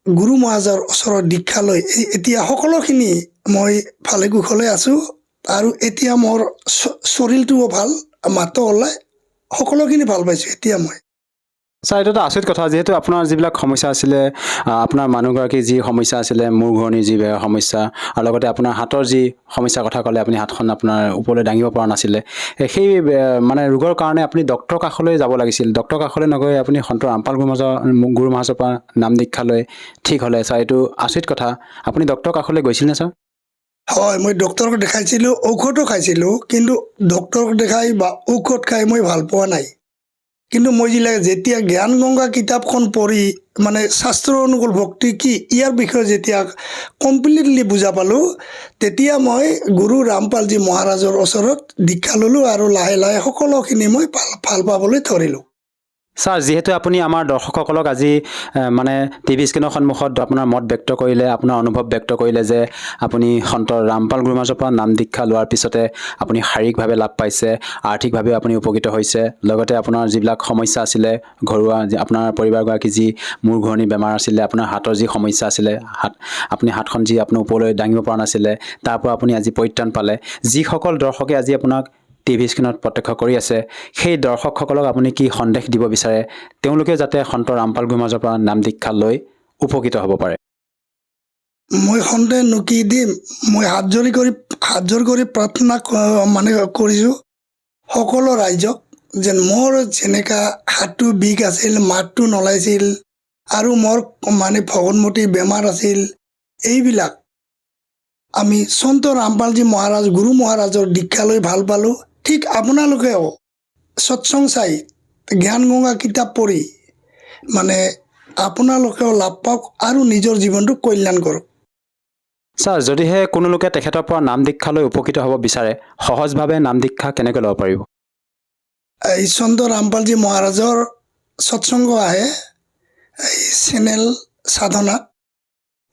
গুৰু মহাৰাজৰ ওচৰত দীক্ষা লৈ এতিয়া সকলোখিনি মই ভালে কুশলে আছোঁ। আৰু এতিয়া মোৰ শৰীৰটোও ভাল, মাতো ওলাই, সকলোখিনি ভাল পাইছোঁ এতিয়া মই। ছাৰ এইটো এটা আচৰিত কথা, যিহেতু আপোনাৰ যিবিলাক সমস্যা আছিলে, আপোনাৰ মানুহগৰাকীৰ যি সমস্যা আছিলে, মূৰ ঘূৰণিৰ যি সমস্যা, আৰু লগতে আপোনাৰ হাতৰ যি সমস্যাৰ কথা ক'লে, আপুনি হাতখন আপোনাৰ ওপৰলৈ দাঙিব পৰা নাছিলে, সেই মানে ৰোগৰ কাৰণে আপুনি ডক্টৰৰ কাষলৈ যাব লাগিছিল। ডক্টৰৰ কাষলৈ নগৈ আপুনি সন্ত ৰামপাল গুৰু মহাৰাজৰ পৰা নাম দীক্ষা লৈ ঠিক হ'লে। ছাৰ এইটো আচৰিত কথা, আপুনি ডক্টৰৰ কাষলৈ গৈছিল নে ছাৰ? হয়, মই ডক্টৰক দেখাইছিলোঁ, ঔষধো খাইছিলোঁ, কিন্তু ডক্টৰক দেখাই বা ঔষধ খাই মই ভাল পোৱা নাই। কিন্তু মই যেতিয়া জ্ঞান গংগা কিতাপখন পঢ়ি মানে শাস্ত্ৰ অনুকূল ভক্তি কি ইয়াৰ বিষয়ে যেতিয়া কমপ্লিটলি বুজা পালোঁ, তেতিয়া মই গুৰু ৰামপালজী মহাৰাজৰ ওচৰত দীক্ষা ল'লোঁ আৰু লাহে লাহে সকলোখিনি মই ভাল পাবলৈ ধৰিলোঁ। ছাৰ যিহেতু আপুনি আমাৰ দৰ্শকসকলক আজি মানে টিভি স্ক্ৰীণৰ সন্মুখত আপোনাৰ মত ব্যক্ত কৰিলে, আপোনাৰ অনুভৱ ব্যক্ত কৰিলে যে আপুনি সন্ত ৰামপাল গুৰু মহাৰাজৰ পৰা নাম দীক্ষা লোৱাৰ পিছতে আপুনি শাৰীৰিকভাৱে লাভ পাইছে, আৰ্থিকভাৱেও আপুনি উপকৃত হৈছে, লগতে আপোনাৰ যিবিলাক সমস্যা আছিলে ঘৰুৱা, আপোনাৰ পৰিবাৰগৰাকী যি মূৰ ঘূৰণি বেমাৰ আছিলে, আপোনাৰ হাতৰ যি সমস্যা আছিলে, আপুনি হাতখন যি আপোনাৰ ওপৰলৈ দাঙিব পৰা নাছিলে, তাৰ পৰা আপুনি আজি পৰিত্ৰাণ পালে। যিসকল দৰ্শকে আজি আপোনাক টিভি স্ক্ৰীণত প্ৰত্যক্ষ কৰি আছে, সেই দৰ্শকসকলক আপুনি কি সন্দেশ দিব বিচাৰে, তেওঁলোকে যাতে সন্ত ৰামপাল গুৰু মহাৰাজৰ পৰা নাম দীক্ষা লৈ উপকৃত হ'ব পাৰে? মই সন্দেহ নকি দিম, মই হাত জোৰ কৰি প্ৰাৰ্থনা কৰিছোঁ সকলো ৰাইজক, যেন মোৰ যেনেকা হাতটো বিষ আছিল, মাতটো নলাইছিল আৰু মোৰ মানে ভগনমতীৰ বেমাৰ আছিল, এইবিলাক আমি সন্ত ৰামপালজী মহাৰাজ গুৰু মহাৰাজৰ দীক্ষা লৈ ভাল পালোঁ। ঠিক আপোনালোকেও সৎসংগ চাই জ্ঞান গংগা কিতাপ পঢ়ি মানে আপোনালোকেও লাভ পাওক আৰু নিজৰ জীৱনটো কল্যাণ কৰক। ছাৰ যদিহে কোনো লোকে তেখেতৰ পৰা নাম দীক্ষা লৈ উপকৃত হ'ব বিচাৰে, সহজভাৱে নাম দীক্ষা কেনেকৈ ল'ব পাৰিব? এই সন্ত ৰামপালজী মহাৰাজৰ সৎসংগ আহে এই চেনেল সাধনা,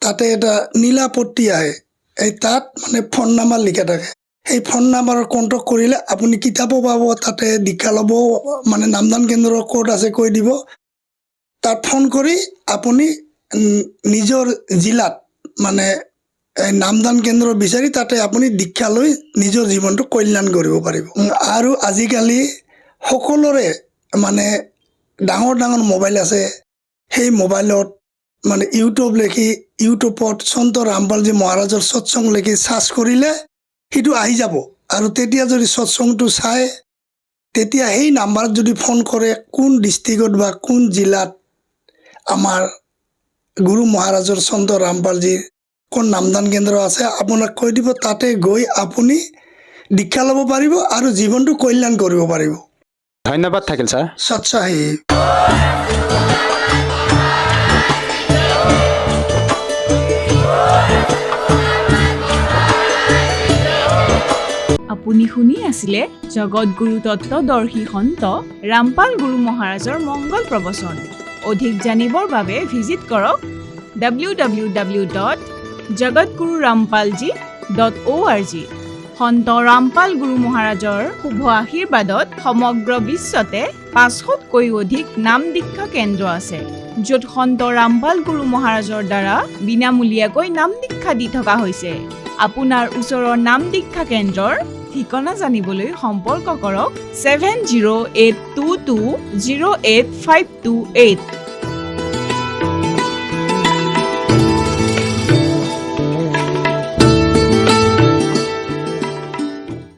তাতে এটা নীলাপট্টি আহে, এই তাত মানে ফোন নাম্বাৰ লিখা থাকে। সেই ফোন নাম্বাৰত কণ্টেক্ট কৰিলে আপুনি কিতাপো পাব, তাতে দীক্ষা ল'ব, মানে নামদান কেন্দ্ৰৰ ক'ত আছে কৈ দিব, তাত ফোন কৰি আপুনি নিজৰ জিলাত মানে নামদান কেন্দ্ৰ বিচাৰি তাতে আপুনি দীক্ষা লৈ নিজৰ জীৱনটো কল্যাণ কৰিব পাৰিব। আৰু আজিকালি সকলোৰে মানে ডাঙৰ ডাঙৰ মোবাইল আছে, সেই মোবাইলত মানে ইউটিউবত সন্ত ৰামপালজী মহাৰাজৰ সৎসংগ লিখি চাৰ্চ কৰিলে সেইটো আহি যাব। আৰু তেতিয়া যদি সৎসংগটো চাই, তেতিয়া সেই নাম্বাৰত যদি ফোন কৰে, কোন ডিষ্ট্ৰিক্টত বা কোন জিলাত আমাৰ গুৰু মহাৰাজৰ সন্ত ৰামপালজীৰ কোন নামদান কেন্দ্ৰ আছে, আপোনাক কৈ দিব, তাতে গৈ আপুনি দীক্ষা ল'ব পাৰিব আৰু জীৱনটো কল্যাণ কৰিব পাৰিব। ধন্যবাদ থাকিল ছাৰ। সৎসাহী আপুনি শুনি আছিলে জগতগুৰু তত্ত্বদৰ্শী সন্ত ৰামপাল গুৰু মহাৰাজৰ মংগল প্ৰবচন। অধিক জানিবৰ বাবে ভিজিট কৰক www.manipal.org জগতগুৰু rampalji.org। সন্ত ৰামপাল গুৰু মহাৰাজৰ শুভ আশীৰ্বাদত সমগ্ৰ বিশ্বতে 500তকৈ অধিক নাম দীক্ষা কেন্দ্ৰ আছে, য'ত সন্ত ৰামপাল গুৰু মহাৰাজৰ দ্বাৰা বিনামূলীয়াকৈ নাম দীক্ষা দি থকা হৈছে। আপোনাৰ ওচৰৰ নাম দীক্ষা কেন্দ্ৰৰ ঠিকনা জানিবলৈ সম্পৰ্ক কৰক 7082208528।